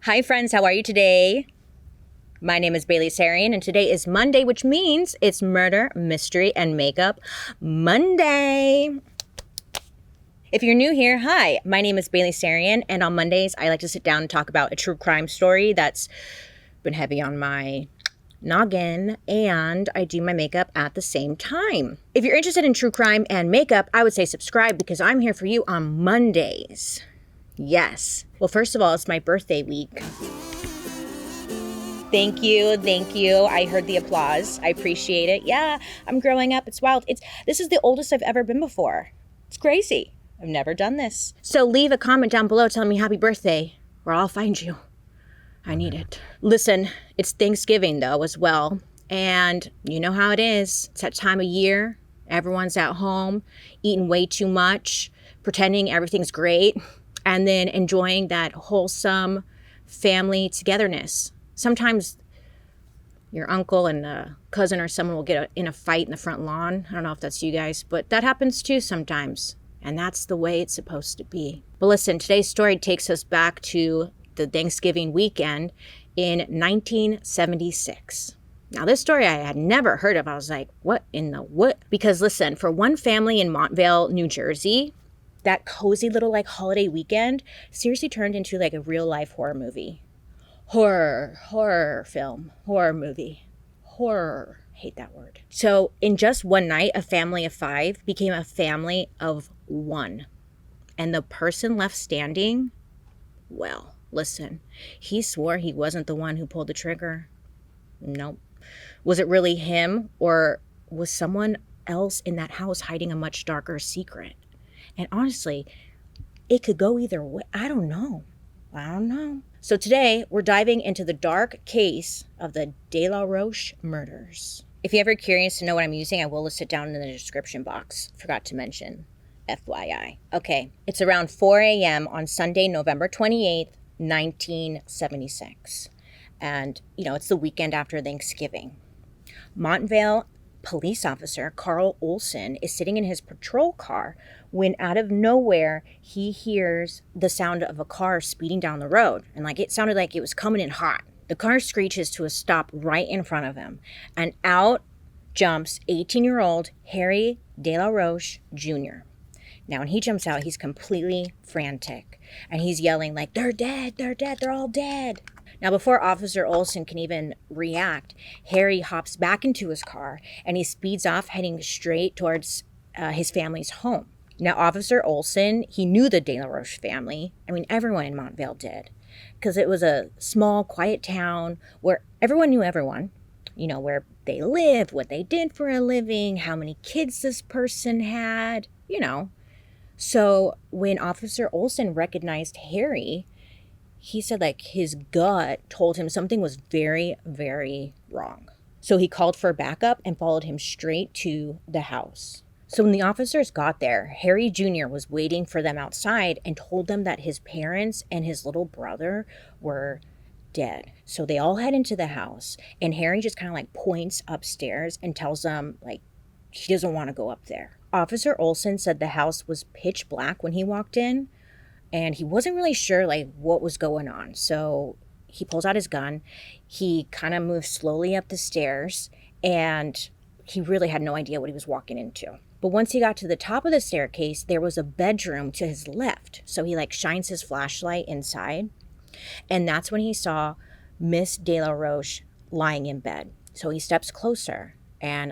Hi friends, how are you today? My name is Bailey Sarian and today is Monday, which means it's Murder, Mystery, and Makeup Monday. If you're new here, hi, my name is Bailey Sarian, and on Mondays I like to sit down and talk about a true crime story that's been heavy on my noggin, and I do my makeup at the same time. If you're interested in true crime and makeup, I would say subscribe because I'm here for you on Mondays. Yes. Well, first of all, it's my birthday week. Thank you, thank you. I heard the applause. I appreciate it. Yeah, I'm growing up. It's wild. This is the oldest I've ever been before. It's crazy. I've never done this. So leave a comment down below telling me happy birthday, or I'll find you. I need it. Listen, it's Thanksgiving though as well. And you know how it is. It's that time of year. Everyone's at home, eating way too much, pretending everything's great, and then enjoying that wholesome family togetherness. Sometimes your uncle and a cousin or someone will get in a fight in the front lawn. I don't know if that's you guys, but that happens too sometimes. And that's the way it's supposed to be. But listen, today's story takes us back to the Thanksgiving weekend in 1976. Now, this story I had never heard of. I was like, what in the what? Because listen, for one family in Montvale, New Jersey, that cozy little holiday weekend seriously turned into a real life horror movie. Horror film, horror movie, horror. Hate that word. So in just one night, a family of 5 became a family of 1. And the person left standing, well, listen, he swore he wasn't the one who pulled the trigger. Nope. Was it really him, or was someone else in that house hiding a much darker secret? And honestly, it could go either way. I don't know. So today, we're diving into the dark case of the De La Roche murders. If you're ever curious to know what I'm using, I will list it down in the description box. Forgot to mention, FYI. Okay, it's around 4 a.m. on Sunday, November 28th, 1976. And, it's the weekend after Thanksgiving. Montvale police officer Carl Olson is sitting in his patrol car when out of nowhere he hears the sound of a car speeding down the road, and it sounded like it was coming in hot. The car screeches to a stop right in front of him, and out jumps 18-year-old Harry De La Roche Jr. Now when he jumps out, he's completely frantic, and he's yelling they're dead, they're all dead. Now, before Officer Olson can even react, Harry hops back into his car and he speeds off, heading straight towards his family's home. Now, Officer Olson, he knew the De La Roche family. I mean, everyone in Montvale did, because it was a small, quiet town where everyone knew everyone, where they lived, what they did for a living, how many kids this person had, So when Officer Olson recognized Harry, he said his gut told him something was very, very wrong. So he called for backup and followed him straight to the house. So when the officers got there, Harry Jr. was waiting for them outside and told them that his parents and his little brother were dead. So they all head into the house, and Harry just kind of points upstairs and tells them he doesn't want to go up there. Officer Olson said the house was pitch black when he walked in, and he wasn't really sure what was going on. So he pulls out his gun. He kind of moves slowly up the stairs, and he really had no idea what he was walking into. But once he got to the top of the staircase, there was a bedroom to his left. So he shines his flashlight inside, and that's when he saw Miss De La Roche lying in bed. So he steps closer, and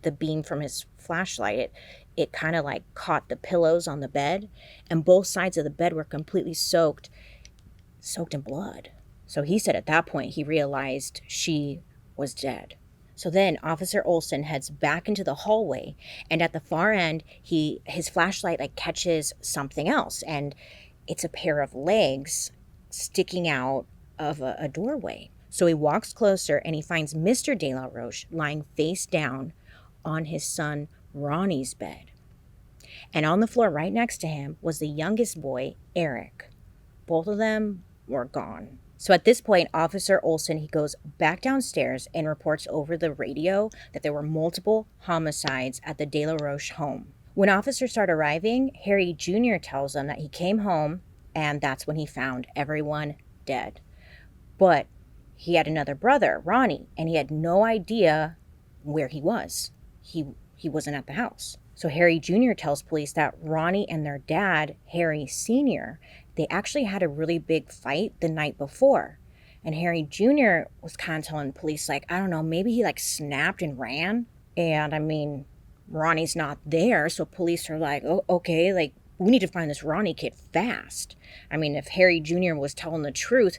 the beam from his flashlight, it kind of caught the pillows on the bed, and both sides of the bed were completely soaked in blood. So he said at that point he realized she was dead. So then Officer Olson heads back into the hallway, and at the far end, his flashlight catches something else, and it's a pair of legs sticking out of a doorway. So he walks closer, and he finds Mr. De La Roche lying face down on his son Ronnie's bed. And on the floor right next to him was the youngest boy, Eric. Both of them were gone. So at this point, Officer Olson, he goes back downstairs and reports over the radio that there were multiple homicides at the De La Roche home. When officers start arriving, Harry Jr. tells them that he came home, and that's when he found everyone dead. But he had another brother, Ronnie, and he had no idea where he was. He wasn't at the house. So Harry Jr. tells police that Ronnie and their dad, Harry Sr., they actually had a really big fight the night before. And Harry Jr. was kind of telling police, like, I don't know, maybe he like snapped and ran. And I mean, Ronnie's not there. So police are like, oh, okay, like, we need to find this Ronnie kid fast. I mean, if Harry Jr. was telling the truth,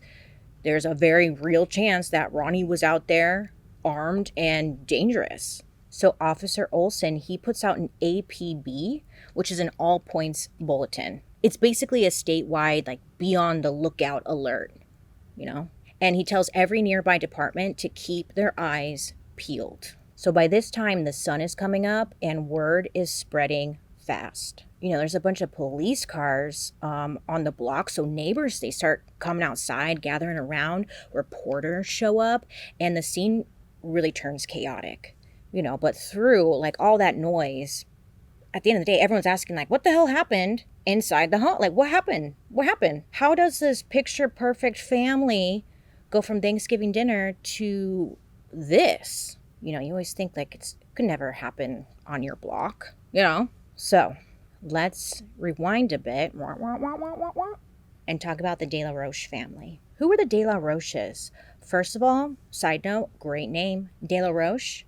there's a very real chance that Ronnie was out there armed and dangerous. So Officer Olson, he puts out an APB, which is an all points bulletin. It's basically a statewide, like, be on the lookout alert, you know? And he tells every nearby department to keep their eyes peeled. So by this time, the sun is coming up and word is spreading fast. You know, there's a bunch of police cars on the block. So neighbors, they start coming outside, gathering around. Reporters show up, and the scene really turns chaotic. You know, but through like all that noise, at the end of the day, everyone's asking like, what the hell happened inside the home? Like, what happened? What happened? How does this picture perfect family go from Thanksgiving dinner to this? You know, you always think like it could never happen on your block, you know? So let's rewind a bit and talk about the De La Roche family. Who were the De La Roches? First of all, side note, great name, De La Roche.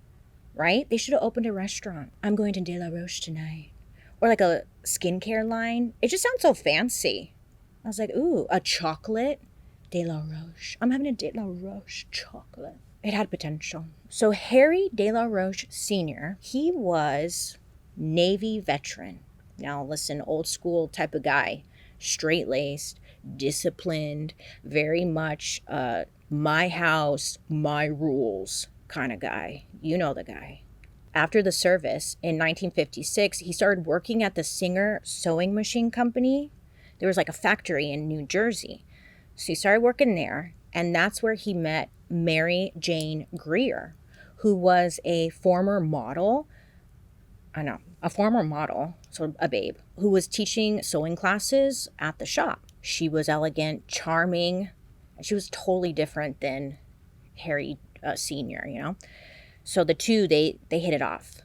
Right? They should have opened a restaurant. I'm going to De La Roche tonight. Or like a skincare line. It just sounds so fancy. I was like, ooh, a chocolate De La Roche. I'm having a De La Roche chocolate. It had potential. So Harry De La Roche Sr., he was Navy veteran. Now listen, old school type of guy. Straight-laced, disciplined, very much my house, my rules kind of guy. You know the guy. After the service in 1956, he started working at the Singer Sewing Machine Company. There was like a factory in New Jersey. So he started working there, and that's where he met Mary Jane Greer, who was a former model. So a babe, who was teaching sewing classes at the shop. She was elegant, charming, and she was totally different than Harry Sr., you know? So the two, they hit it off.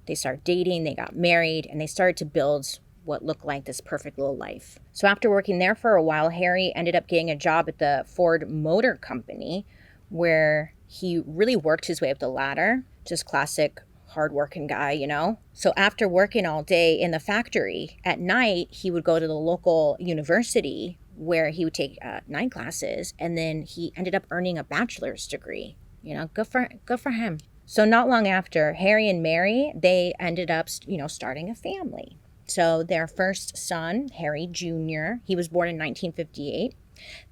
They started dating, they got married, and they started to build what looked like this perfect little life. So after working there for a while, Harry ended up getting a job at the Ford Motor Company, where he really worked his way up the ladder. Just classic hardworking guy, you know? So after working all day in the factory, at night, he would go to the local university where he would take night classes, and then he ended up earning a bachelor's degree. You know, good for him. So not long after, Harry and Mary, they ended up, you know, starting a family. So their first son, Harry Jr., he was born in 1958.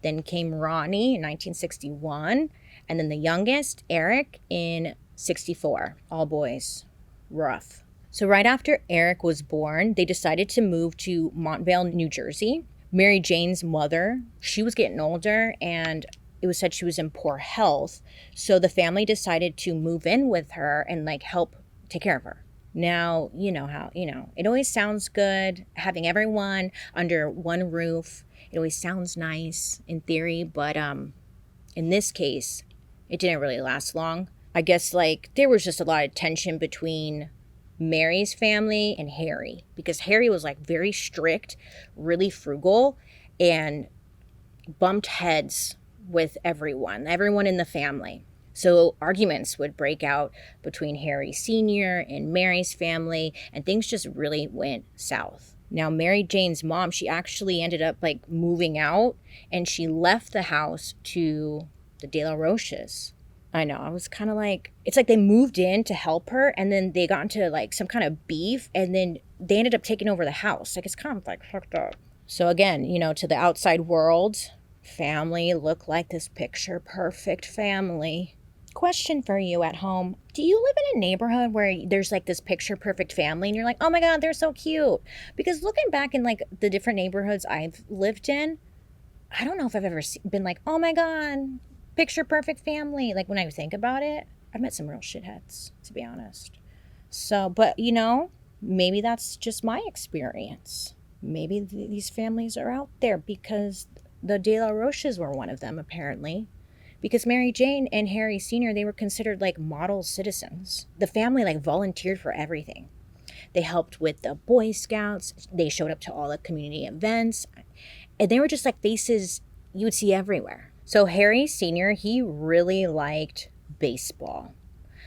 Then came Ronnie in 1961. And then the youngest, Eric, in 64. All boys. Rough. So right after Eric was born, they decided to move to Montvale, New Jersey. Mary Jane's mother, she was getting older, and it was said she was in poor health. So the family decided to move in with her and like help take care of her. Now, you know how, you know, it always sounds good having everyone under one roof. It always sounds nice in theory, but in this case, it didn't really last long. I guess like there was just a lot of tension between Mary's family and Harry, because Harry was like very strict, really frugal, and bumped heads with everyone in the family. So arguments would break out between Harry Sr. and Mary's family, and things just really went south. Now, Mary Jane's mom, she actually ended up like moving out, and she left the house to the De La Roches. I know, I was kind of like, it's like they moved in to help her, and then they got into like some kind of beef, and then they ended up taking over the house. Like, it's kind of like fucked up. So again, you know, to the outside world, family looked like this picture perfect family. Question for you at home. Do you live in a neighborhood where there's like this picture perfect family and you're like, oh my God, they're so cute? Because looking back in like the different neighborhoods I've lived in, I don't know if I've ever been like, oh my God, picture perfect family. Like when I think about it, I've met some real shitheads, to be honest. So, but you know, maybe that's just my experience. Maybe these families are out there because The De La Roches were one of them, apparently. Because Mary Jane and Harry Sr., they were considered like model citizens. The family like volunteered for everything. They helped with the Boy Scouts. They showed up to all the community events. And they were just like faces you would see everywhere. So Harry Sr., he really liked baseball.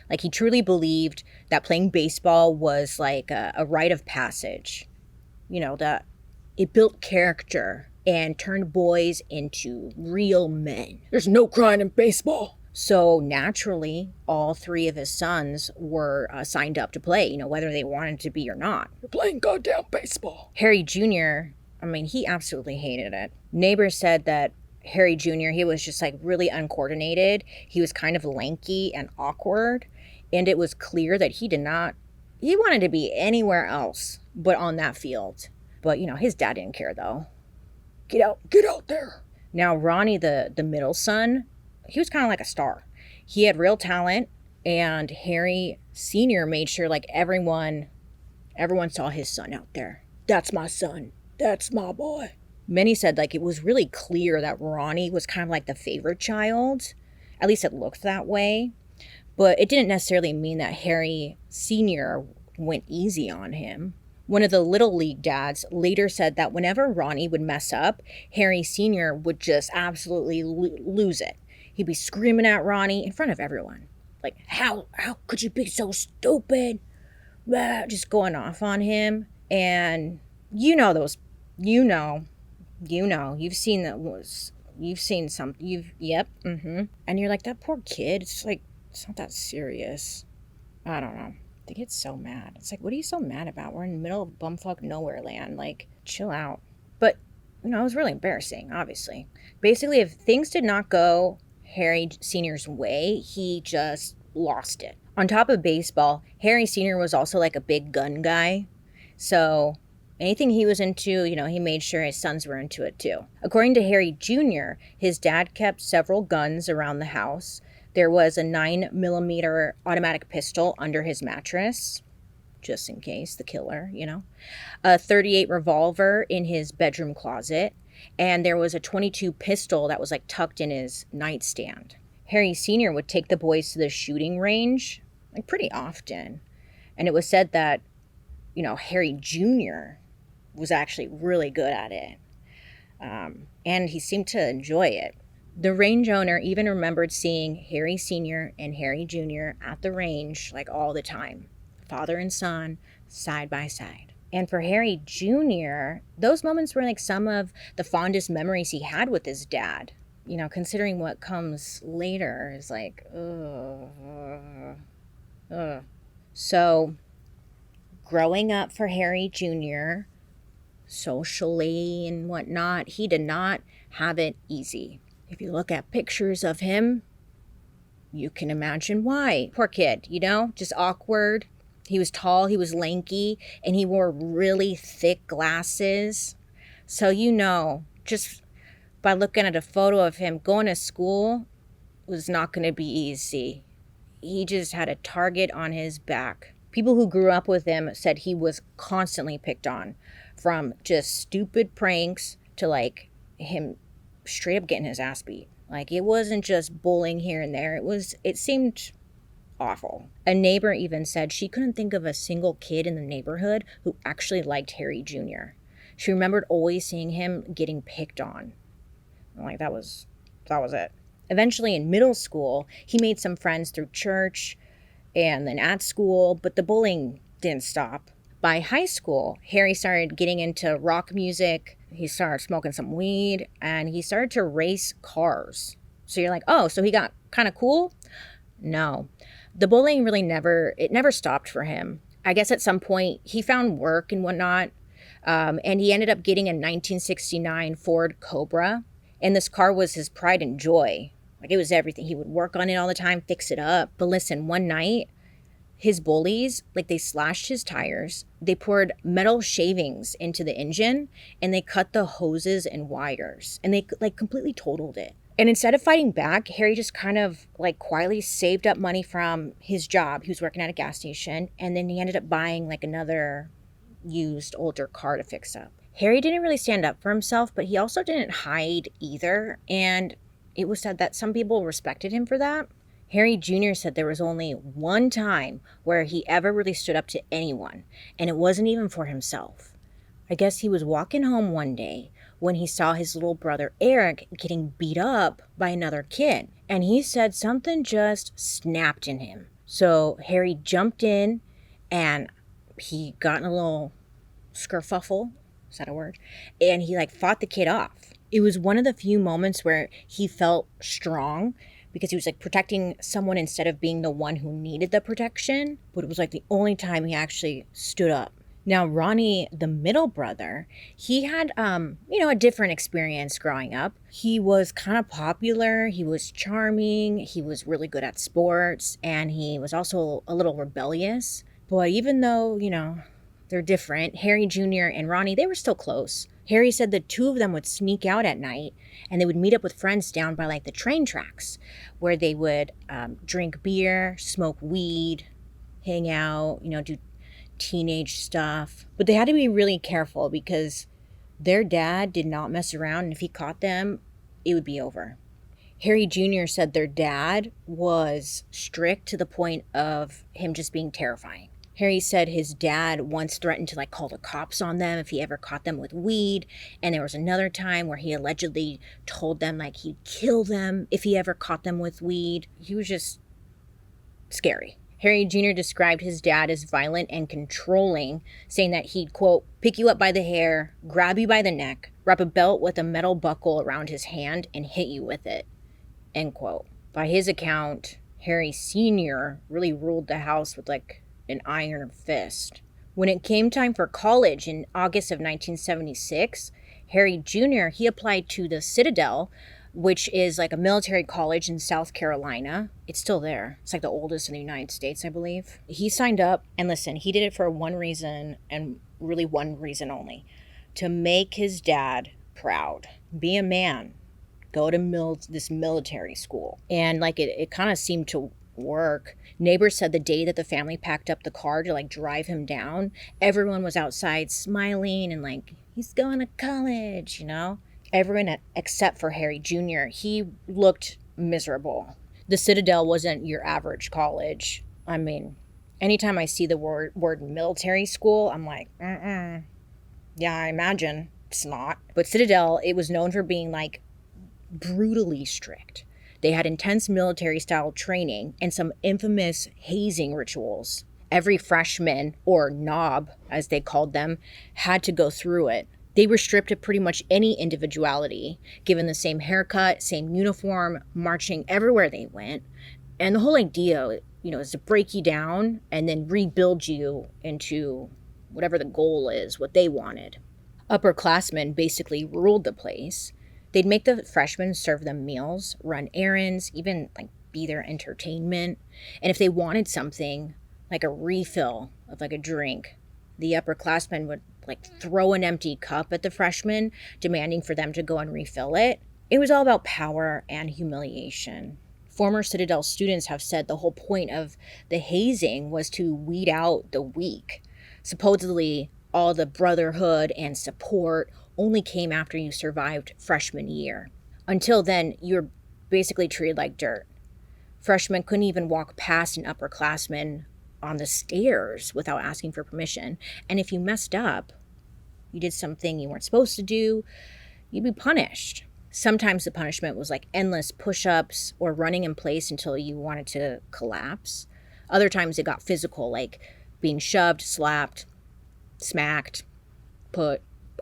Like he truly believed that playing baseball was like a rite of passage. You know, that it built character and turned boys into real men. There's no crying in baseball. So naturally, all three of his sons were signed up to play, you know, whether they wanted to be or not. You're playing goddamn baseball. Harry Jr., I mean, he absolutely hated it. Neighbors said that Harry Jr., he was just like really uncoordinated. He was kind of lanky and awkward. And it was clear that he wanted to be anywhere else but on that field. But, you know, his dad didn't care though. Get out there. Now, Ronnie, the middle son, he was kind of like a star. He had real talent, and Harry Sr. made sure like everyone saw his son out there. That's my son. That's my boy. Many said like it was really clear that Ronnie was kind of like the favorite child. At least it looked that way. But it didn't necessarily mean that Harry Sr. went easy on him. One of the Little League dads later said that whenever Ronnie would mess up, Harry Sr. would just absolutely lose it. He'd be screaming at Ronnie in front of everyone. Like, how could you be so stupid? Blah, just going off on him. And you've seen And you're like, that poor kid, it's like, it's not that serious. I don't know. They get so mad. It's like, what are you so mad about? We're in the middle of bumfuck nowhere land. Like, chill out. But, you know, it was really embarrassing, obviously. Basically, if things did not go Harry Sr.'s way, he just lost it. On top of baseball, Harry Sr. was also like a big gun guy. So anything he was into, you know, he made sure his sons were into it too. According to Harry Jr., his dad kept several guns around the house. There was a 9mm automatic pistol under his mattress, just in case, the killer, you know. A .38 revolver in his bedroom closet. And there was a .22 pistol that was like tucked in his nightstand. Harry Sr. would take the boys to the shooting range, like pretty often. And it was said that, you know, Harry Jr. was actually really good at it. And he seemed to enjoy it. The range owner even remembered seeing Harry Sr. and Harry Jr. at the range like all the time. Father and son, side by side. And for Harry Jr., those moments were like some of the fondest memories he had with his dad. You know, considering what comes later is like, So, growing up for Harry Jr., socially and whatnot, he did not have it easy. If you look at pictures of him, you can imagine why. Poor kid, you know, just awkward. He was tall, he was lanky, and he wore really thick glasses. So, you know, just by looking at a photo of him going to school was not going to be easy. He just had a target on his back. People who grew up with him said he was constantly picked on, from just stupid pranks to like him straight up getting his ass beat. Like, it wasn't just bullying here and there. It seemed awful. A neighbor even said she couldn't think of a single kid in the neighborhood who actually liked Harry Jr. She remembered always seeing him getting picked on. Like, that was it. Eventually in middle school, he made some friends through church and then at school, but the bullying didn't stop. By high school, Harry started getting into rock music. He started smoking some weed, and he started to race cars. So you're like, oh, so he got kind of cool? No. The bullying really never stopped for him. I guess at some point he found work and whatnot, and he ended up getting a 1969 Ford Cobra, and this car was his pride and joy. Like, it was everything. He would work on it all the time, fix it up. But listen, one night, his bullies, like, they slashed his tires, they poured metal shavings into the engine, and they cut the hoses and wires, and they like completely totaled it. And instead of fighting back, Harry just kind of like quietly saved up money from his job. He was working at a gas station, and then he ended up buying like another used older car to fix up. Harry didn't really stand up for himself, but he also didn't hide either, and it was said that some people respected him for that. Harry Jr. said there was only one time where he ever really stood up to anyone, and it wasn't even for himself. I guess he was walking home one day when he saw his little brother Eric getting beat up by another kid, and he said something just snapped in him. So Harry jumped in, and he got in a little skerfuffle. Is that a word? And he fought the kid off. It was one of the few moments where he felt strong because he was protecting someone instead of being the one who needed the protection. But it was the only time he actually stood up. Now, Ronnie, the middle brother, he had, a different experience growing up. He was kind of popular. He was charming. He was really good at sports. And he was also a little rebellious. But even though, they're different, Harry Jr. and Ronnie, they were still close. Harry said the two of them would sneak out at night and they would meet up with friends down by the train tracks where they would drink beer, smoke weed, hang out, do teenage stuff. But they had to be really careful because their dad did not mess around, and if he caught them, it would be over. Harry Jr. said their dad was strict to the point of him just being terrifying. Harry said his dad once threatened to call the cops on them if he ever caught them with weed. And there was another time where he allegedly told them he'd kill them if he ever caught them with weed. He was just scary. Harry Jr. described his dad as violent and controlling, saying that he'd, quote, pick you up by the hair, grab you by the neck, wrap a belt with a metal buckle around his hand, and hit you with it, end quote. By his account, Harry Sr. really ruled the house with an iron fist. When it came time for college in August of 1976, Harry Jr., he applied to the CITADEL, which is a military college in South Carolina. It's still there. It's the oldest in the United States, I believe. He signed up, and listen, he did it for one reason, and really one reason only. To make his dad proud. Be a man. Go to this military school. And it kind of seemed to work. Neighbors said the day that the family packed up the car to drive him down, everyone was outside smiling and he's going to college, Everyone except for Harry Jr., he looked miserable. The CITADEL wasn't your average college. I mean, anytime I see the word military school, I'm yeah, I imagine it's not. But CITADEL, it was known for being brutally strict. They had intense military-style training and some infamous hazing rituals. Every freshman, or knob, as they called them, had to go through it. They were stripped of pretty much any individuality, given the same haircut, same uniform, marching everywhere they went. And the whole idea, is to break you down and then rebuild you into whatever the goal is, what they wanted. Upperclassmen basically ruled the place. They'd make the freshmen serve them meals, run errands, even be their entertainment. And if they wanted something, a refill of a drink, the upperclassmen would throw an empty cup at the freshmen, demanding for them to go and refill it. It was all about power and humiliation. Former CITADEL students have said the whole point of the hazing was to weed out the weak. Supposedly, all the brotherhood and support only came after you survived freshman year. Until then, you were basically treated like dirt. Freshmen couldn't even walk past an upperclassman on the stairs without asking for permission. And if you messed up, you did something you weren't supposed to do, you'd be punished. Sometimes the punishment was endless push-ups or running in place until you wanted to collapse. Other times it got physical, being shoved, slapped, smacked,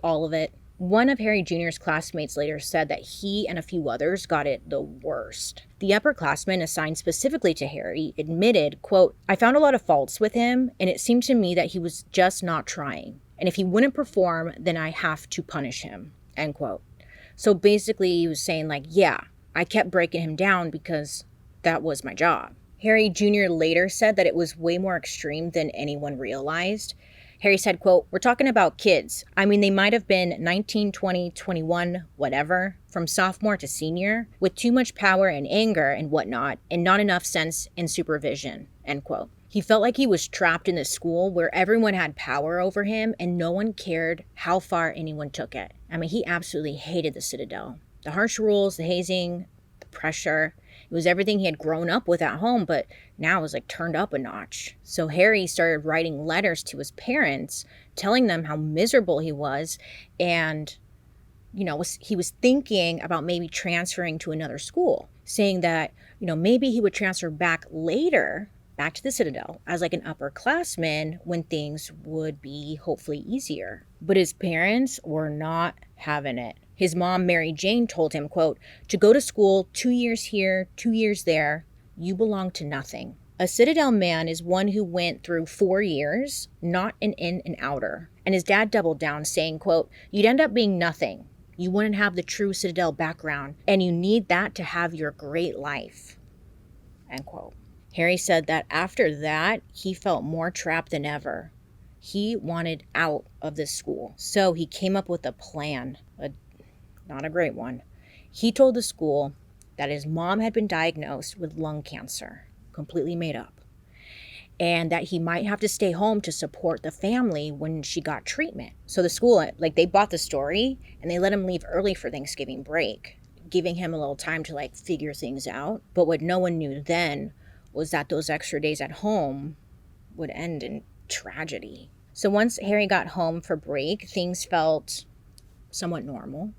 all of it. One of Harry Jr.'s classmates later said that he and a few others got it the worst. The upperclassman assigned specifically to Harry admitted, quote, I found a lot of faults with him, and it seemed to me that he was just not trying. And if he wouldn't perform, then I have to punish him, end quote. So basically he was saying yeah, I kept breaking him down because that was my job. Harry Jr. later said that it was way more extreme than anyone realized. Harry said, quote, we're talking about kids. I mean, they might have been 19, 20, 21, whatever, from sophomore to senior, with too much power and anger and whatnot, and not enough sense and supervision, end quote. He felt like he was trapped in this school where everyone had power over him and no one cared how far anyone took it. I mean, he absolutely hated the Citadel. The harsh rules, the hazing, the pressure. It was everything he had grown up with at home, but now it was like turned up a notch. So Harry started writing letters to his parents, telling them how miserable he was, and he was thinking about maybe transferring to another school, saying that, maybe he would transfer back later, back to the Citadel as like an upperclassman when things would be hopefully easier. But his parents were not having it. His mom, Mary Jane, told him, quote, "To go to school 2 years here, 2 years there, you belong to nothing." A Citadel man is one who went through 4 years, not an in and outer. And his dad doubled down, saying, quote, "You'd end up being nothing. You wouldn't have the true Citadel background, and you need that to have your great life." End quote. Harry said that after that, he felt more trapped than ever. He wanted out of this school. So he came up with a plan, not a great one. He told the school that his mom had been diagnosed with lung cancer, completely made up, and that he might have to stay home to support the family when she got treatment. So the school, they bought the story and they let him leave early for Thanksgiving break, giving him a little time to figure things out. But what no one knew then was that those extra days at home would end in tragedy. So once Harry got home for break, things felt somewhat normal.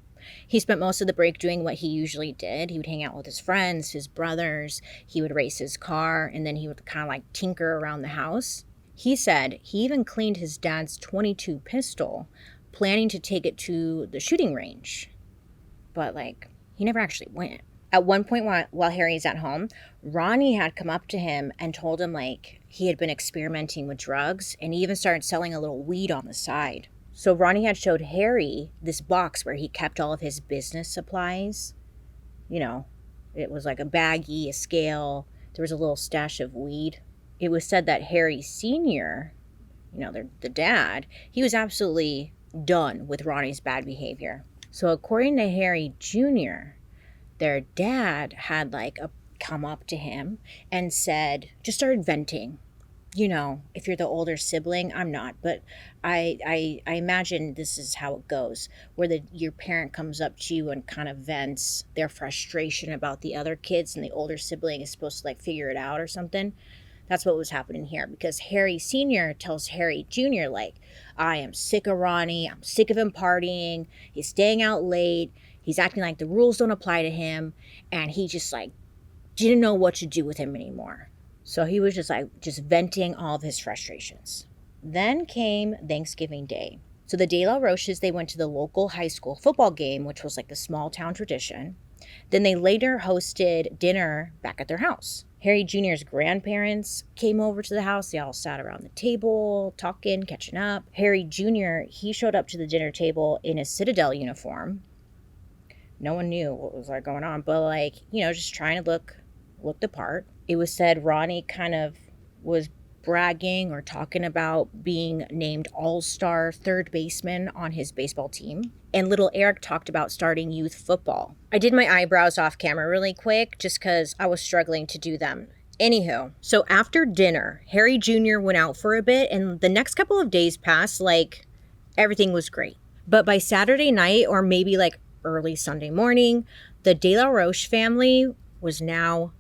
He spent most of the break doing what he usually did. He would hang out with his friends, his brothers. He would race his car, and then he would kind of tinker around the house. He said he even cleaned his dad's .22 pistol, planning to take it to the shooting range. But he never actually went. At one point while Harry's at home, Ronnie had come up to him and told him he had been experimenting with drugs, and he even started selling a little weed on the side. So Ronnie had showed Harry this box where he kept all of his business supplies. It was like a baggie, a scale. There was a little stash of weed. It was said that Harry Sr., the dad, he was absolutely done with Ronnie's bad behavior. So according to Harry Jr., their dad had come up to him and said, just started venting. If you're the older sibling, I'm not, but I imagine this is how it goes, where your parent comes up to you and kind of vents their frustration about the other kids, and the older sibling is supposed to figure it out or something. That's what was happening here, because Harry Sr. tells Harry Jr. I am sick of Ronnie. I'm sick of him partying. He's staying out late. He's acting like the rules don't apply to him, and he just didn't know what to do with him anymore. So he was just venting all of his frustrations. Then came Thanksgiving Day. So the De La Roches, they went to the local high school football game, which was the small town tradition. Then they later hosted dinner back at their house. Harry Jr.'s grandparents came over to the house. They all sat around the table, talking, catching up. Harry Jr., he showed up to the dinner table in his Citadel uniform. No one knew what was going on, but just trying to look the part. It was said Ronnie kind of was bragging or talking about being named all-star third baseman on his baseball team. And little Eric talked about starting youth football. I did my eyebrows off camera really quick just because I was struggling to do them. Anywho, so after dinner, Harry Jr. went out for a bit, and the next couple of days passed everything was great. But by Saturday night, or maybe early Sunday morning, the De La Roche family was now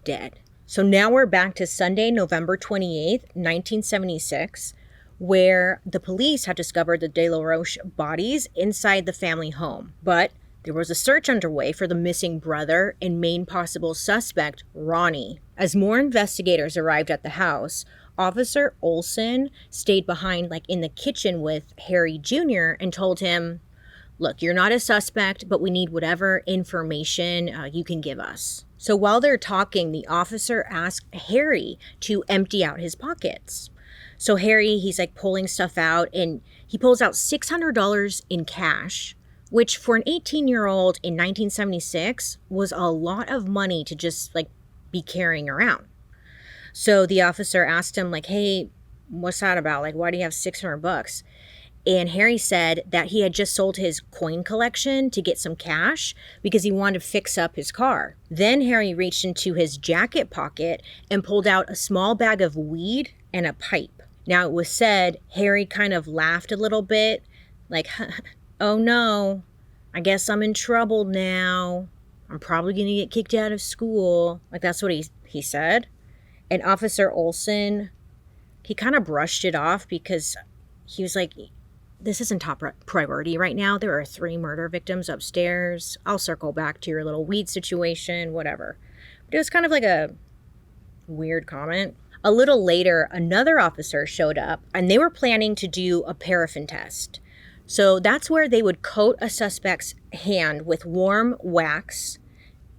dead. So now we're back to Sunday, November 28th, 1976, where the police had discovered the De La Roche bodies inside the family home. But there was a search underway for the missing brother and main possible suspect, Ronnie. As more investigators arrived at the house, Officer Olson stayed behind in the kitchen with Harry Jr. and told him, "Look, you're not a suspect, but we need whatever information you can give us." So while they're talking, the officer asked Harry to empty out his pockets. So Harry, he's pulling stuff out, and he pulls out $600 in cash, which for an 18-year-old in 1976 was a lot of money to just be carrying around. So the officer asked him hey, what's that about? Why do you have $600? And Harry said that he had just sold his coin collection to get some cash because he wanted to fix up his car. Then Harry reached into his jacket pocket and pulled out a small bag of weed and a pipe. Now, it was said Harry kind of laughed a little bit, like, oh no, I guess I'm in trouble now. I'm probably going to get kicked out of school. Like, that's what he said. And Officer Olson, he kind of brushed it off because he was like, this isn't top priority right now. There are 3 murder victims upstairs. I'll circle back to your little weed situation, whatever. But it was kind of like a weird comment. A little later, another officer showed up, and they were planning to do a paraffin test. So that's where they would coat a suspect's hand with warm wax,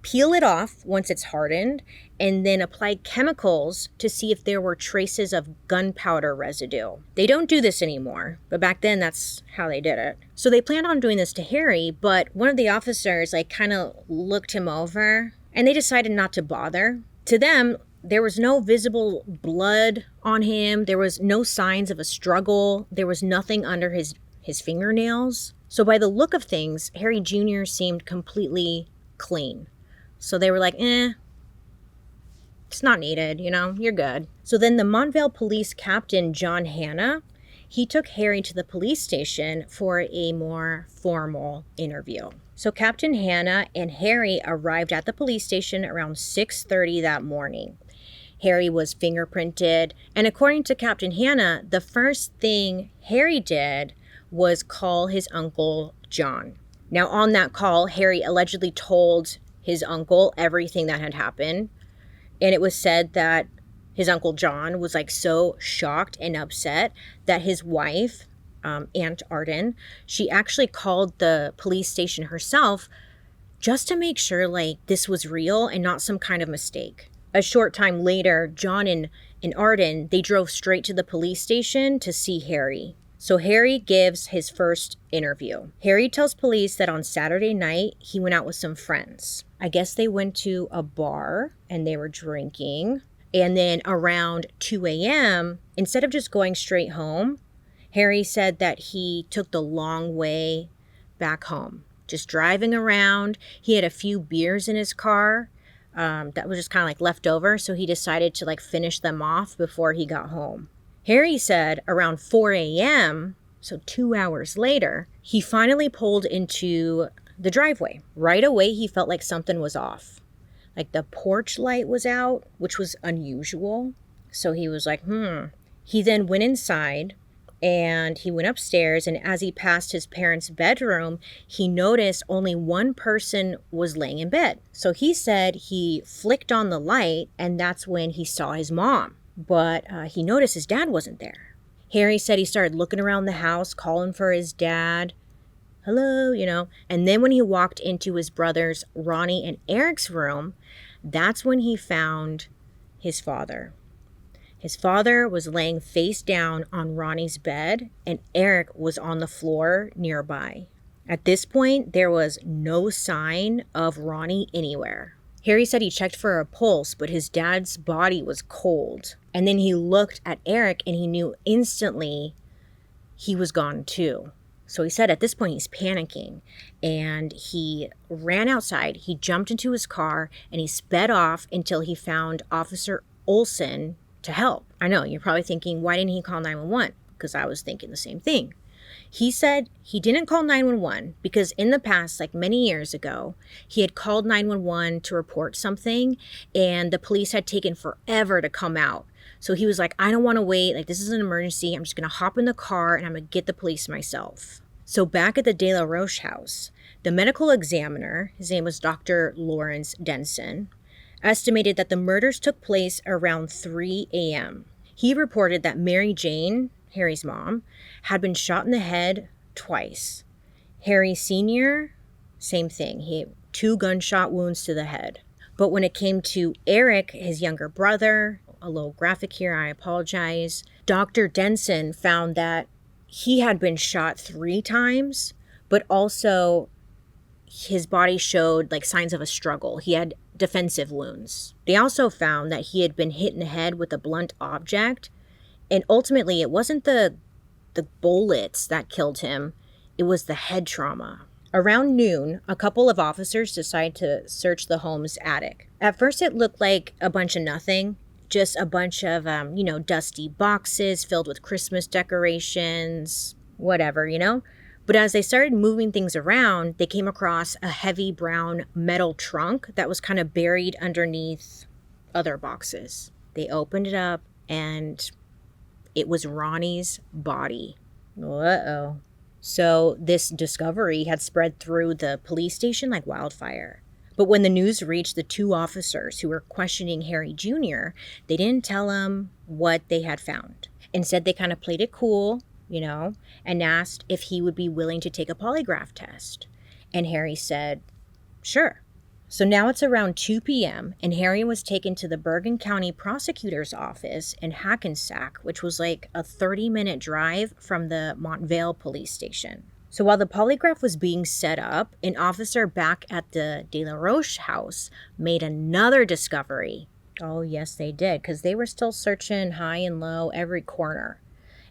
peel it off once it's hardened, and then apply chemicals to see if there were traces of gunpowder residue. They don't do this anymore, but back then that's how they did it. So they planned on doing this to Harry, but one of the officers kind of looked him over, and they decided not to bother. To them, there was no visible blood on him. There was no signs of a struggle. There was nothing under his fingernails. So by the look of things, Harry Jr. seemed completely clean. So they were like, it's not needed, you're good. So then the Montvale Police Captain, John Hanna, he took Harry to the police station for a more formal interview. So Captain Hanna and Harry arrived at the police station around 6:30 that morning. Harry was fingerprinted, and according to Captain Hanna, the first thing Harry did was call his uncle John. Now on that call, Harry allegedly told his uncle everything that had happened. And it was said that his Uncle John was so shocked and upset that his wife, Aunt Arden, she actually called the police station herself just to make sure this was real and not some kind of mistake. A short time later, John and Arden, they drove straight to the police station to see Harry. So Harry gives his first interview. Harry tells police that on Saturday night, he went out with some friends. I guess they went to a bar and they were drinking. And then around 2 a.m., instead of just going straight home, Harry said that he took the long way back home, just driving around. He had a few beers in his car that was just kind of left over. So he decided to finish them off before he got home. Harry said around 4 a.m., so 2 hours later, he finally pulled into the driveway. Right away, he felt like something was off. The porch light was out, which was unusual. So he was like, He then went inside and he went upstairs. And as he passed his parents' bedroom, he noticed only one person was laying in bed. So he said he flicked on the light, and that's when he saw his mom. But he noticed his dad wasn't there. Harry said he started looking around the house, calling for his dad. Hello, And then when he walked into his brothers, Ronnie and Eric's room, that's when he found his father. His father was laying face down on Ronnie's bed, and Eric was on the floor nearby. At this point, there was no sign of Ronnie anywhere. Harry said he checked for a pulse, but his dad's body was cold. And then he looked at Eric and he knew instantly he was gone too. So he said at this point he's panicking, and he ran outside. He jumped into his car and he sped off until he found Officer Olson to help. I know, you're probably thinking, why didn't he call 911? Because I was thinking the same thing. He said he didn't call 911 because in the past, many years ago, he had called 911 to report something, and the police had taken forever to come out. So he was like, I don't want to wait. This is an emergency. I'm just going to hop in the car and I'm going to get the police myself. So back at the De La Roche house, the medical examiner, his name was Dr. Lawrence Denson, estimated that the murders took place around 3 a.m. He reported that Mary Jane, Harry's mom, had been shot in the head twice. Harry Sr., same thing. He had 2 gunshot wounds to the head. But when it came to Eric, his younger brother, a little graphic here, I apologize, Dr. Denson found that he had been shot 3 times, but also his body showed signs of a struggle. He had defensive wounds. They also found that he had been hit in the head with a blunt object. And ultimately, it wasn't the the bullets that killed him. It was the head trauma. Around noon, a couple of officers decided to search the home's attic. At first, it looked like a bunch of nothing, just a bunch of, dusty boxes filled with Christmas decorations, whatever, But as they started moving things around, they came across a heavy brown metal trunk that was kind of buried underneath other boxes. They opened it up, and it was Ronnie's body. Uh-oh. So this discovery had spread through the police station like wildfire. But when the news reached the two officers who were questioning Harry Jr., they didn't tell him what they had found. Instead, they kind of played it cool, and asked if he would be willing to take a polygraph test. And Harry said, sure. So now it's around 2 p.m., and Harry was taken to the Bergen County Prosecutor's Office in Hackensack, which was like a 30-minute drive from the Montvale police station. So while the polygraph was being set up, an officer back at the De La Roche house made another discovery. Oh, yes, they did, because they were still searching high and low every corner.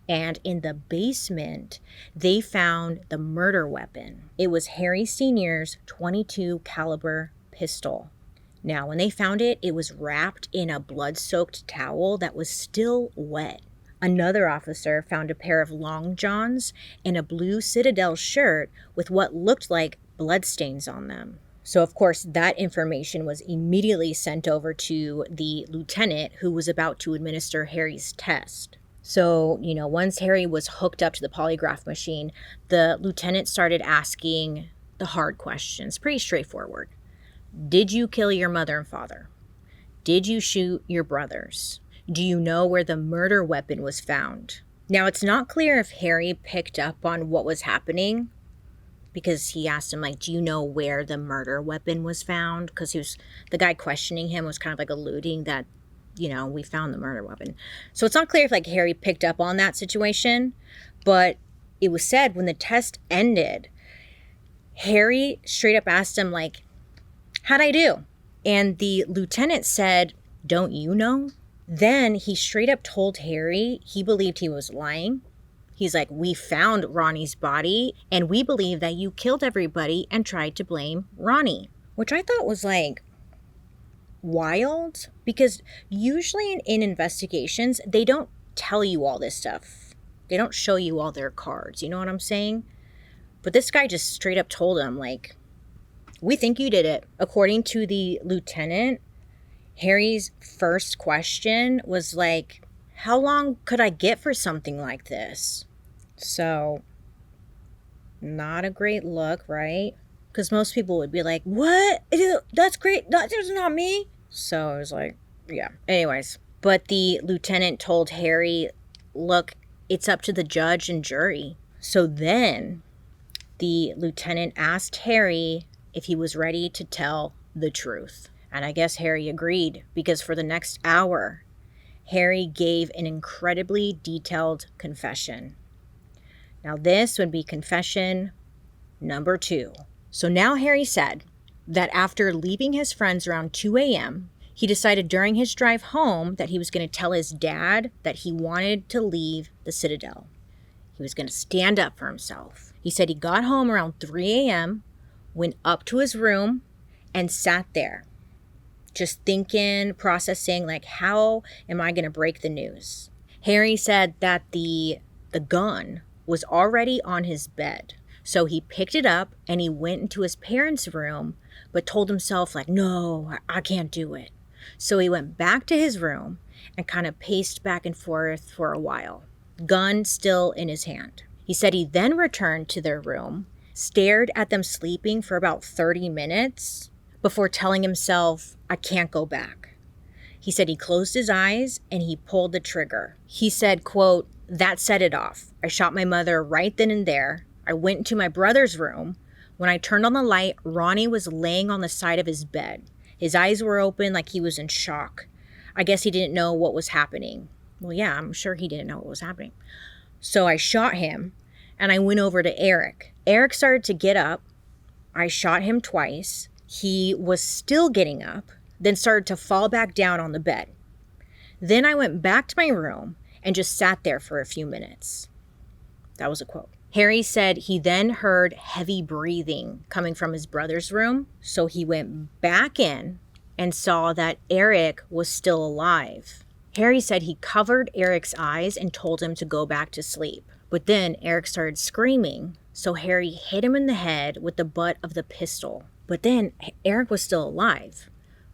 And in the basement, they found the murder weapon. It was Harry Sr.'s .22 caliber pistol. Now, when they found it, it was wrapped in a blood-soaked towel that was still wet. Another officer found a pair of long johns and a blue CITADEL shirt with what looked like bloodstains on them. So, of course, that information was immediately sent over to the lieutenant who was about to administer Harry's test. So, once Harry was hooked up to the polygraph machine, the lieutenant started asking the hard questions. Pretty straightforward. Did you kill your mother and father? Did you shoot your brothers? Do you know where the murder weapon was found? Now, it's not clear if Harry picked up on what was happening, because he asked him, do you know where the murder weapon was found? Because the guy questioning him was kind of alluding that, we found the murder weapon. So it's not clear if Harry picked up on that situation, but it was said when the test ended, Harry straight up asked him, how'd I do? And the lieutenant said, don't you know? Then he straight up told Harry he believed he was lying. He's like, we found Ronnie's body, and we believe that you killed everybody and tried to blame Ronnie. Which I thought was wild, because usually in investigations, they don't tell you all this stuff. They don't show you all their cards. You know what I'm saying? But this guy just straight up told him, we think you did it. According to the lieutenant, Harry's first question was how long could I get for something like this? So, not a great look, right? Because most people would be like, what? That's great. That's not me. So I was yeah. Anyways, but the lieutenant told Harry, look, it's up to the judge and jury. So then the lieutenant asked Harry if he was ready to tell the truth. And I guess Harry agreed, because for the next hour, Harry gave an incredibly detailed confession. Now this would be confession number 2. So now Harry said that after leaving his friends around 2 a.m., he decided during his drive home that he was going to tell his dad that he wanted to leave the Citadel. He was going to stand up for himself. He said he got home around 3 a.m., went up to his room, and sat there, just thinking, processing, how am I going to break the news? Harry said that the gun was already on his bed. So he picked it up and he went into his parents' room, but told himself, no, I can't do it. So he went back to his room and kind of paced back and forth for a while, gun still in his hand. He said he then returned to their room, stared at them sleeping for about 30 minutes before telling himself, I can't go back. He said he closed his eyes and he pulled the trigger. He said, quote, that set it off. I shot my mother right then and there. I went into my brother's room. When I turned on the light, Ronnie was laying on the side of his bed. His eyes were open like he was in shock. I guess he didn't know what was happening. Well, yeah, I'm sure he didn't know what was happening. So I shot him and I went over to Eric. Eric started to get up. I shot him twice. He was still getting up, then started to fall back down on the bed. Then I went back to my room and just sat there for a few minutes. That was a quote. Harry said he then heard heavy breathing coming from his brother's room, so he went back in and saw that Eric was still alive. Harry said he covered Eric's eyes and told him to go back to sleep. But then Eric started screaming, so Harry hit him in the head with the butt of the pistol. But then Eric was still alive.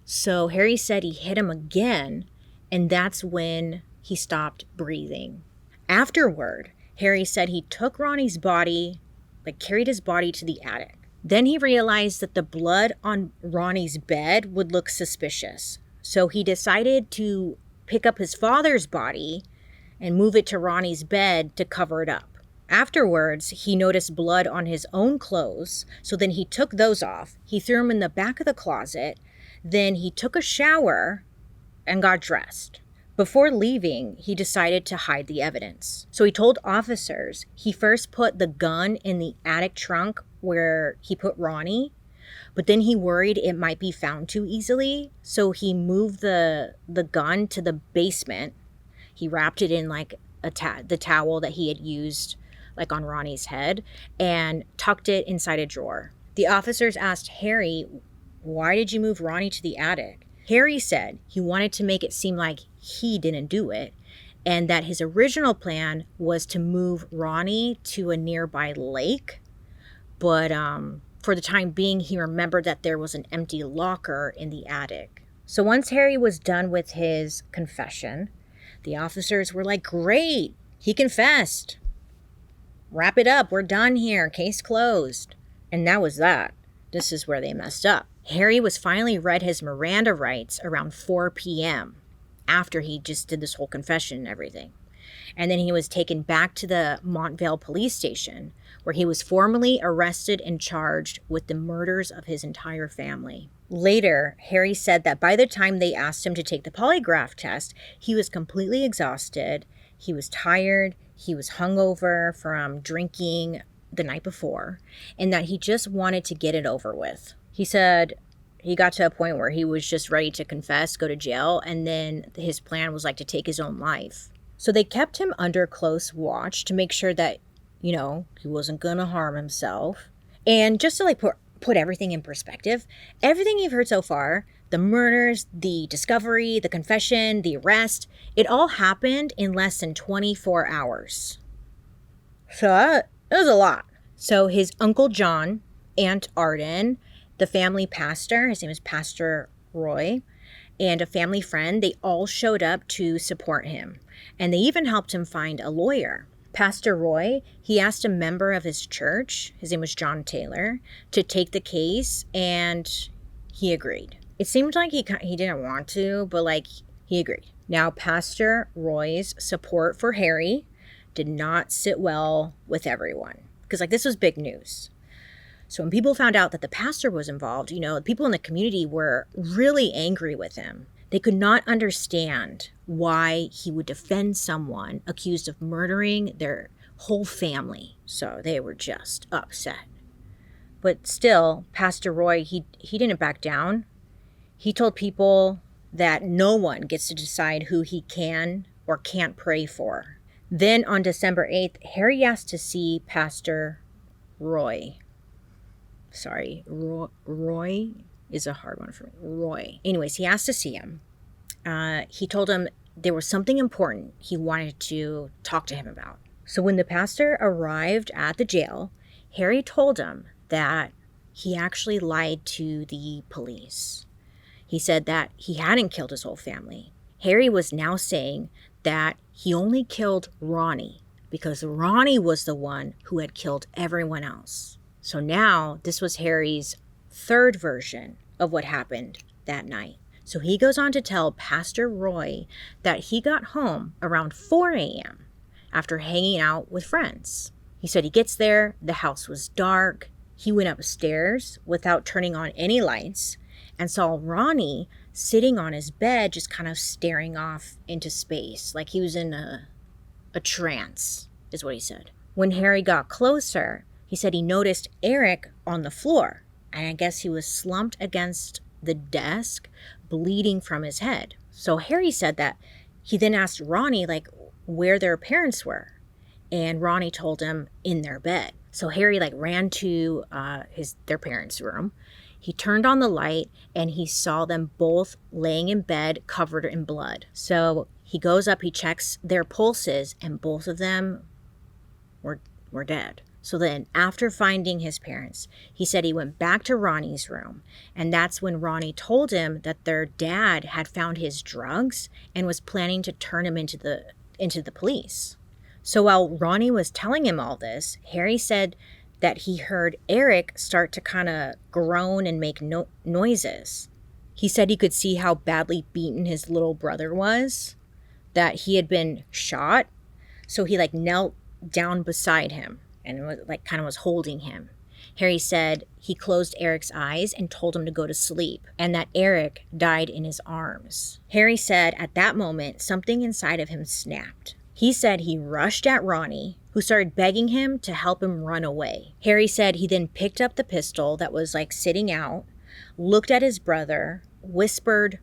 So Harry said he hit him again, and that's when he stopped breathing. Afterward, Harry said he took Ronnie's body, carried his body to the attic. Then he realized that the blood on Ronnie's bed would look suspicious. So he decided to pick up his father's body and move it to Ronnie's bed to cover it up. Afterwards, he noticed blood on his own clothes, so then he took those off. He threw them in the back of the closet. Then he took a shower and got dressed. Before leaving, he decided to hide the evidence. So he told officers he first put the gun in the attic trunk where he put Ronnie, but then he worried it might be found too easily, so he moved the gun to the basement. He wrapped it in the towel that he had used on Ronnie's head and tucked it inside a drawer. The officers asked Harry, "Why did you move Ronnie to the attic?" Harry said he wanted to make it seem like he didn't do it, and that his original plan was to move Ronnie to a nearby lake. But for the time being, he remembered that there was an empty locker in the attic. So once Harry was done with his confession, the officers were like, "Great, he confessed. Wrap it up, we're done here, case closed." And that was that. This is where they messed up. Harry was finally read his Miranda rights around 4 p.m. after he just did this whole confession and everything. And then he was taken back to the Montvale police station, where he was formally arrested and charged with the murders of his entire family. Later, Harry said that by the time they asked him to take the polygraph test, he was completely exhausted, he was tired, he was hungover from drinking the night before, and that he just wanted to get it over with. He said he got to a point where he was just ready to confess, go to jail, and then his plan was to take his own life. So they kept him under close watch to make sure that, he wasn't going to harm himself. And just to put everything in perspective, everything you've heard so far, the murders, the discovery, the confession, the arrest, it all happened in less than 24 hours. So that was a lot. So his Uncle John, Aunt Arden, the family pastor, his name is Pastor Roy, and a family friend, they all showed up to support him. And they even helped him find a lawyer. Pastor Roy, he asked a member of his church, his name was John Taylor, to take the case, and he agreed. It seemed like he didn't want to, but he agreed. Now, Pastor Roy's support for Harry did not sit well with everyone, because this was big news. So when people found out that the pastor was involved, people in the community were really angry with him. They could not understand why he would defend someone accused of murdering their whole family. So they were just upset. But still, Pastor Roy, he didn't back down. He told people that no one gets to decide who he can or can't pray for. Then on December 8th, Harry asked to see Pastor Roy. Sorry, Roy is a hard one for me. Roy. Anyways, he asked to see him. He told him there was something important he wanted to talk to him about. So when the pastor arrived at the jail, Harry told him that he actually lied to the police. He said that he hadn't killed his whole family. Harry was now saying that he only killed Ronnie because Ronnie was the one who had killed everyone else. So now this was Harry's third version of what happened that night. So he goes on to tell Pastor Roy that he got home around 4 a.m. after hanging out with friends. He said he gets there, the house was dark. He went upstairs without turning on any lights and saw Ronnie sitting on his bed just kind of staring off into space, like he was in a trance, is what he said. When Harry got closer, he said he noticed Eric on the floor, and I guess he was slumped against the desk, bleeding from his head. So Harry said that he then asked Ronnie, where their parents were. and Ronnie told him in their bed. So Harry ran to their parents' room. He turned on the light and he saw them both laying in bed covered in blood. So he goes up, he checks their pulses, and both of them were dead. So then after finding his parents, he said he went back to Ronnie's room, and that's when Ronnie told him that their dad had found his drugs and was planning to turn him into the police. So while Ronnie was telling him all this, Harry said that he heard Eric start to kind of groan and make noises. He said he could see how badly beaten his little brother was, that he had been shot. So he knelt down beside him and was was holding him. Harry said he closed Eric's eyes and told him to go to sleep, and that Eric died in his arms. Harry said at that moment, something inside of him snapped. He said he rushed at Ronnie, who started begging him to help him run away. Harry said he then picked up the pistol that was sitting out, looked at his brother, whispered,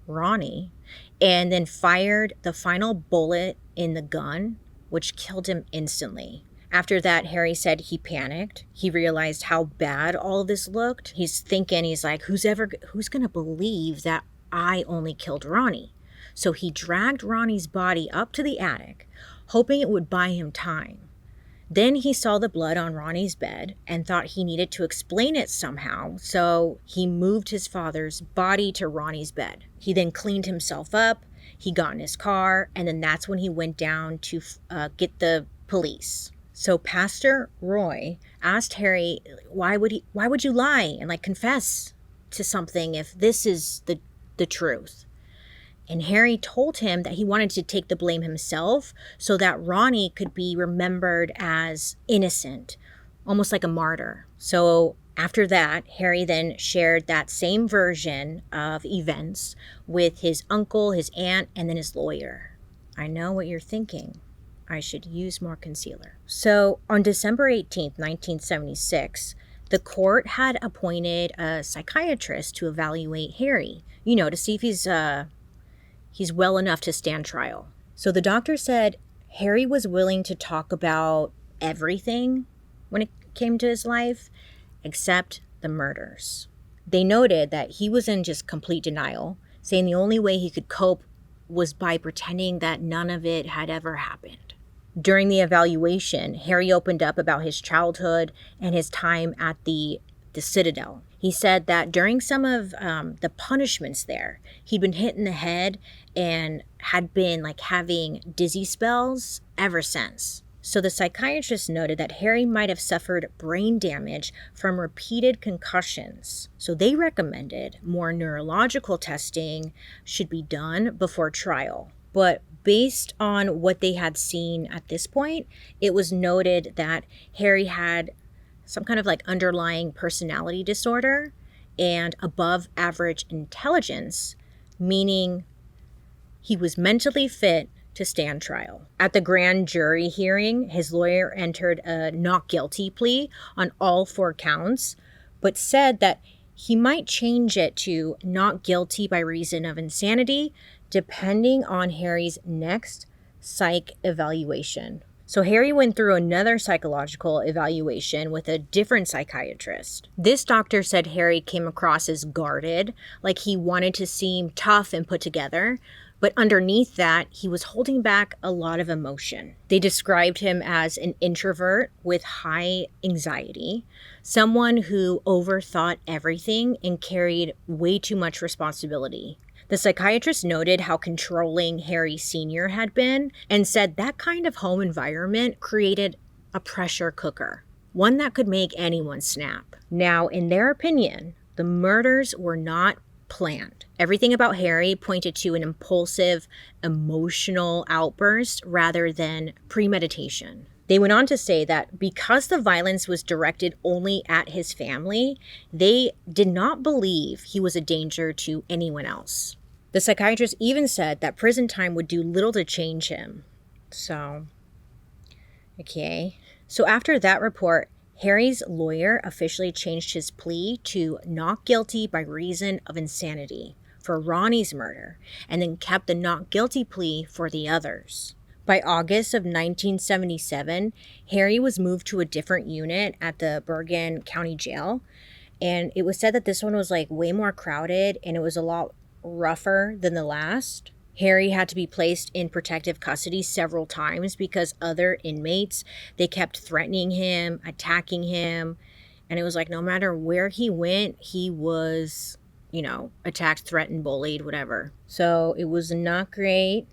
"Ronnie," and then fired the final bullet in the gun, which killed him instantly. After that, Harry said he panicked. He realized how bad all of this looked. He's thinking, who's going to believe that I only killed Ronnie? So he dragged Ronnie's body up to the attic, hoping it would buy him time. Then he saw the blood on Ronnie's bed and thought he needed to explain it somehow, so he moved his father's body to Ronnie's bed. He then cleaned himself up, he got in his car, and then that's when he went down to get the police. So Pastor Roy asked Harry, why would you lie and confess to something if this is the truth? And Harry told him that he wanted to take the blame himself so that Ronnie could be remembered as innocent, almost like a martyr. So after that, Harry then shared that same version of events with his uncle, his aunt, and then his lawyer. I know what you're thinking. I should use more concealer. So on December 18th, 1976, the court had appointed a psychiatrist to evaluate Harry, to see if he's well enough to stand trial. So the doctor said Harry was willing to talk about everything when it came to his life, except the murders. They noted that he was in just complete denial, saying the only way he could cope was by pretending that none of it had ever happened. During the evaluation, Harry opened up about his childhood and his time at the Citadel. He said that during some of the punishments there, he'd been hit in the head and had been having dizzy spells ever since. So the psychiatrist noted that Harry might have suffered brain damage from repeated concussions. So they recommended more neurological testing should be done before trial. But based on what they had seen at this point, it was noted that Harry had some kind of underlying personality disorder and above average intelligence, meaning he was mentally fit to stand trial. At the grand jury hearing, his lawyer entered a not guilty plea on all 4 counts, but said that he might change it to not guilty by reason of insanity, depending on Harry's next psych evaluation. So Harry went through another psychological evaluation with a different psychiatrist. This doctor said Harry came across as guarded, like he wanted to seem tough and put together, but underneath that, he was holding back a lot of emotion. They described him as an introvert with high anxiety, someone who overthought everything and carried way too much responsibility. The psychiatrist noted how controlling Harry Sr. had been and said that kind of home environment created a pressure cooker, one that could make anyone snap. Now, in their opinion, the murders were not planned. Everything about Harry pointed to an impulsive, emotional outburst rather than premeditation. They went on to say that because the violence was directed only at his family, they did not believe he was a danger to anyone else. The psychiatrist even said that prison time would do little to change him. So, okay. So after that report, Harry's lawyer officially changed his plea to not guilty by reason of insanity for Ronnie's murder, and then kept the not guilty plea for the others. By August of 1977, Harry was moved to a different unit at the Bergen County Jail. And it was said that this one was like way more crowded and it was a lot rougher than the last. Harry had to be placed in protective custody several times because other inmates, they kept threatening him, attacking him. And it was like no matter where he went, he was, attacked, threatened, bullied, whatever. So it was not great.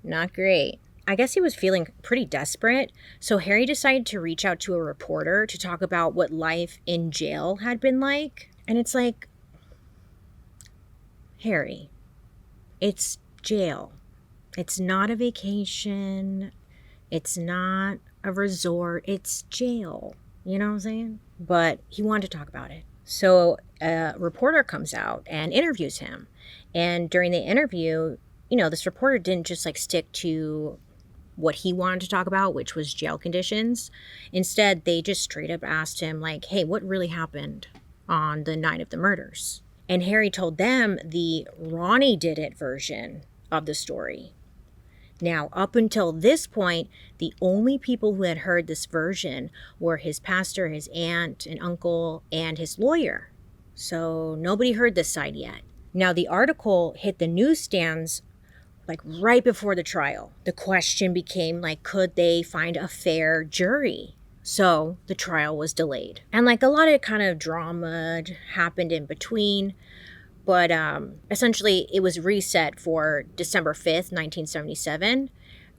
Not great. I guess he was feeling pretty desperate, so Harry decided to reach out to a reporter to talk about what life in jail had been like. And it's like, Harry, it's jail. It's not a vacation. It's not a resort. It's jail. You know what I'm saying? But he wanted to talk about it. So a reporter comes out and interviews him. And during the interview, this reporter didn't just stick to what he wanted to talk about, which was jail conditions. Instead, they just straight up asked him hey, what really happened on the night of the murders? And Harry told them the Ronnie did it version of the story. Now, up until this point, the only people who had heard this version were his pastor, his aunt, and uncle, and his lawyer. So nobody heard this side yet. Now, the article hit the newsstands right before the trial. The question became could they find a fair jury? So the trial was delayed. And a lot of kind of drama happened in between. But essentially it was reset for December 5th, 1977.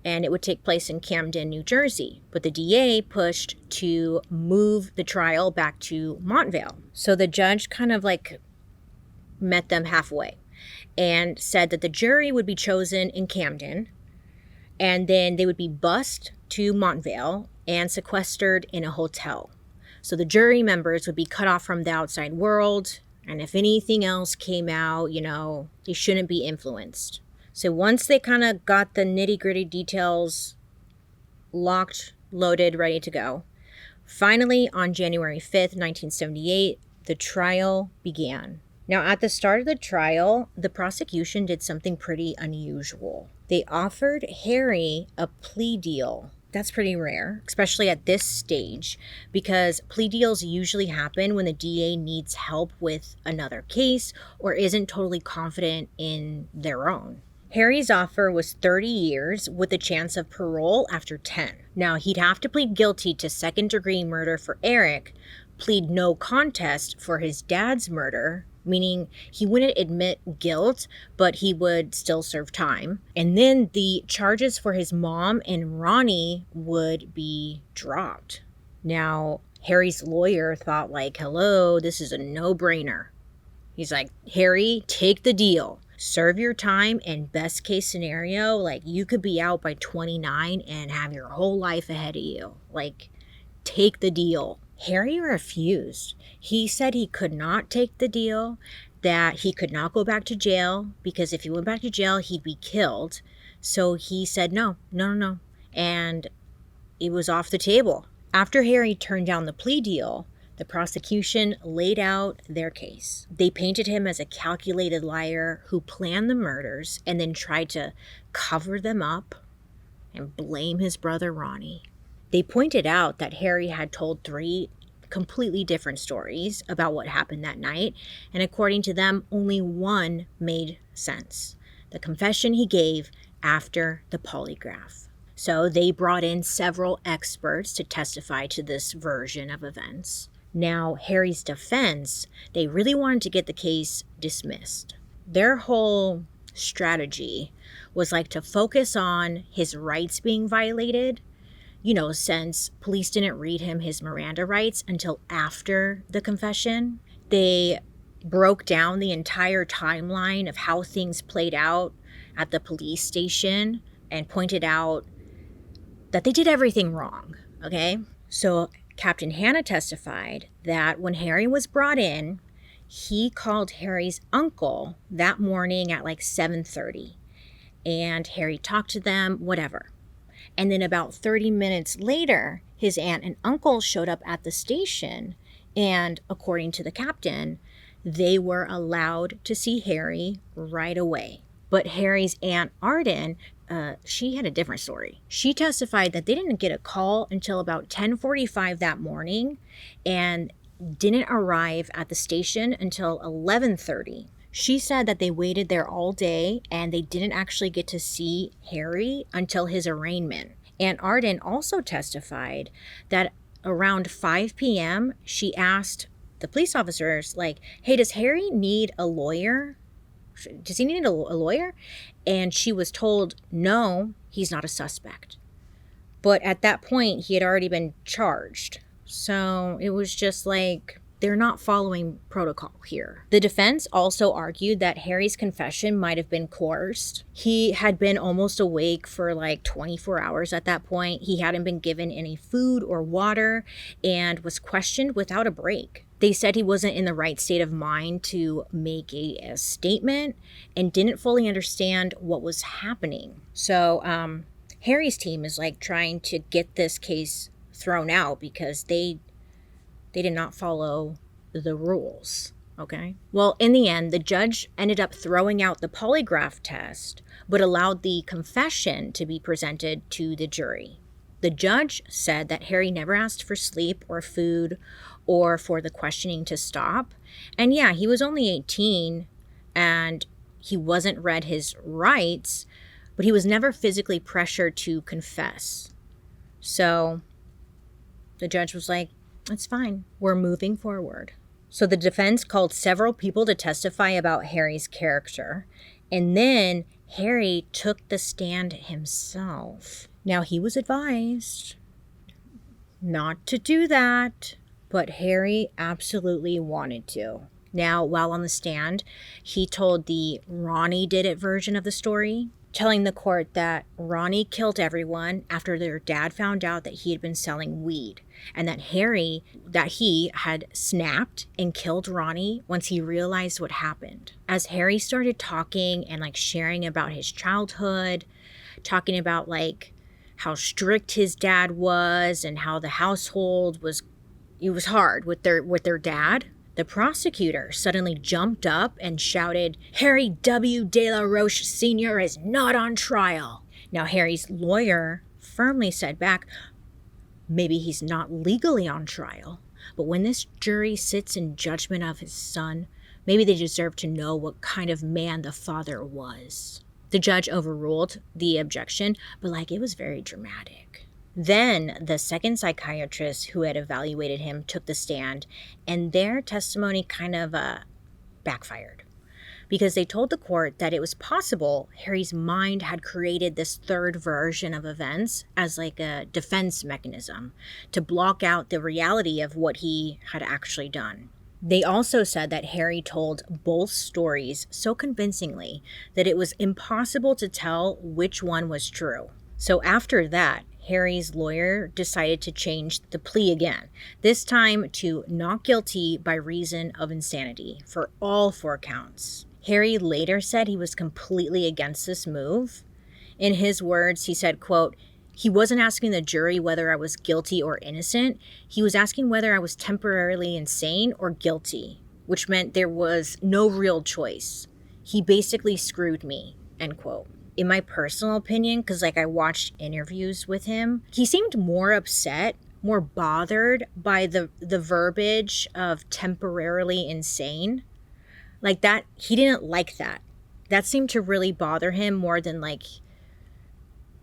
And it would take place in Camden, New Jersey. But the DA pushed to move the trial back to Montvale. So the judge kind of met them halfway and said that the jury would be chosen in Camden, and then they would be bused to Montvale and sequestered in a hotel. So the jury members would be cut off from the outside world, and if anything else came out, they shouldn't be influenced. So once they kind of got the nitty-gritty details locked, loaded, ready to go, finally on January 5th, 1978, the trial began. Now, at the start of the trial, the prosecution did something pretty unusual. They offered Harry a plea deal. That's pretty rare, especially at this stage, because plea deals usually happen when the DA needs help with another case or isn't totally confident in their own. Harry's offer was 30 years with a chance of parole after 10. Now, he'd have to plead guilty to second-degree murder for Eric, plead no contest for his dad's murder, meaning he wouldn't admit guilt, but he would still serve time. And then the charges for his mom and Ronnie would be dropped. Now, Harry's lawyer thought hello, this is a no-brainer. He's like, Harry, take the deal. Serve your time, and best case scenario, you could be out by 29 and have your whole life ahead of you. Take the deal. Harry refused. He said he could not take the deal, that he could not go back to jail, because if he went back to jail, he'd be killed. So he said no. And it was off the table. After Harry turned down the plea deal, the prosecution laid out their case. They painted him as a calculated liar who planned the murders and then tried to cover them up and blame his brother Ronnie. They pointed out that Harry had told 3 completely different stories about what happened that night, and according to them, only one made sense: the confession he gave after the polygraph. So they brought in several experts to testify to this version of events. Now, Harry's defense, they really wanted to get the case dismissed. Their whole strategy was to focus on his rights being violated, since police didn't read him his Miranda rights until after the confession. They broke down the entire timeline of how things played out at the police station and pointed out that they did everything wrong, okay? So Captain Hannah testified that when Harry was brought in, he called Harry's uncle that morning at 7:30, and Harry talked to them, whatever. And then about 30 minutes later, his aunt and uncle showed up at the station, and according to the captain, they were allowed to see Harry right away. But Harry's Aunt Arden, she had a different story. She testified that they didn't get a call until about 10:45 that morning and didn't arrive at the station until 11:30. She said that they waited there all day and they didn't actually get to see Harry until his arraignment. Aunt Arden also testified that around 5 p.m., she asked the police officers, like, hey, does Harry need a lawyer? Does he need a lawyer? And she was told, no, he's not a suspect. But at that point, he had already been charged. So it was just like, they're not following protocol here. The defense also argued that Harry's confession might have been coerced. He had been almost awake for like 24 hours at that point. He hadn't been given any food or water and was questioned without a break. They said he wasn't in the right state of mind to make a statement and didn't fully understand what was happening. So Harry's team is like trying to get this case thrown out because they did not follow the rules, okay? Well, in the end, the judge ended up throwing out the polygraph test, but allowed the confession to be presented to the jury. The judge said that Harry never asked for sleep or food or for the questioning to stop. And yeah, he was only 18 and he wasn't read his rights, but he was never physically pressured to confess. So the judge was like, it's fine. We're moving forward. So the defense called several people to testify about Harry's character. And then Harry took the stand himself. Now, he was advised not to do that, but Harry absolutely wanted to. Now, while on the stand, he told the Ronnie did it version of the story, telling the court that Ronnie killed everyone after their dad found out that he had been selling weed, and that he had snapped and killed Ronnie once he realized what happened. As Harry started talking and like sharing about his childhood, talking about like how strict his dad was and how the household was hard with their dad, the prosecutor suddenly jumped up and shouted, Harry W. De La Roche Sr. is not on trial. Now, Harry's lawyer firmly said back, maybe he's not legally on trial, but when this jury sits in judgment of his son, maybe they deserve to know what kind of man the father was. The judge overruled the objection, but like it was very dramatic. Then the second psychiatrist who had evaluated him took the stand, and their testimony kind of backfired because they told the court that it was possible Harry's mind had created this third version of events as like a defense mechanism to block out the reality of what he had actually done. They also said that Harry told both stories so convincingly that it was impossible to tell which one was true. So after that, Harry's lawyer decided to change the plea again, this time to not guilty by reason of insanity for all 4 counts. Harry later said he was completely against this move. In his words, he said, quote, he wasn't asking the jury whether I was guilty or innocent. He was asking whether I was temporarily insane or guilty, which meant there was no real choice. He basically screwed me, end quote. In my personal opinion, because like I watched interviews with him, he seemed more upset, more bothered by the verbiage of temporarily insane. Like that, he didn't like that. That seemed to really bother him more than like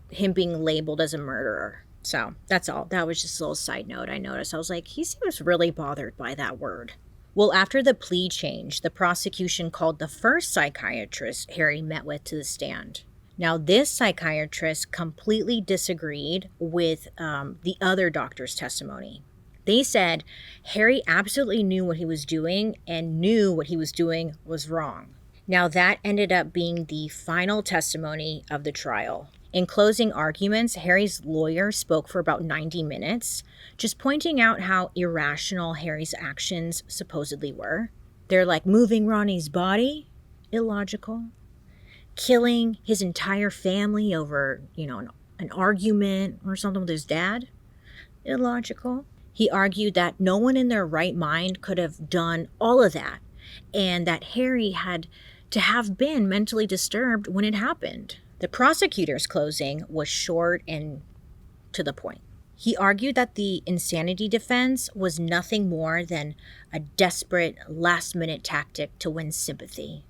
him being labeled as a murderer. So that's all. That was just a little side note I noticed. I was like, he seems really bothered by that word. Well, after the plea change, the prosecution called the first psychiatrist Harry met with to the stand. Now, this psychiatrist completely disagreed with the other doctor's testimony. They said Harry absolutely knew what he was doing and knew what he was doing was wrong. Now, that ended up being the final testimony of the trial. In closing arguments, Harry's lawyer spoke for about 90 minutes, just pointing out how irrational Harry's actions supposedly were. They're like moving Ronnie's body, illogical. Killing his entire family over, an argument or something with his dad, illogical. He argued that no one in their right mind could have done all of that, and that Harry had to have been mentally disturbed when it happened. The prosecutor's closing was short and to the point. He argued that the insanity defense was nothing more than a desperate last-minute tactic to win sympathy.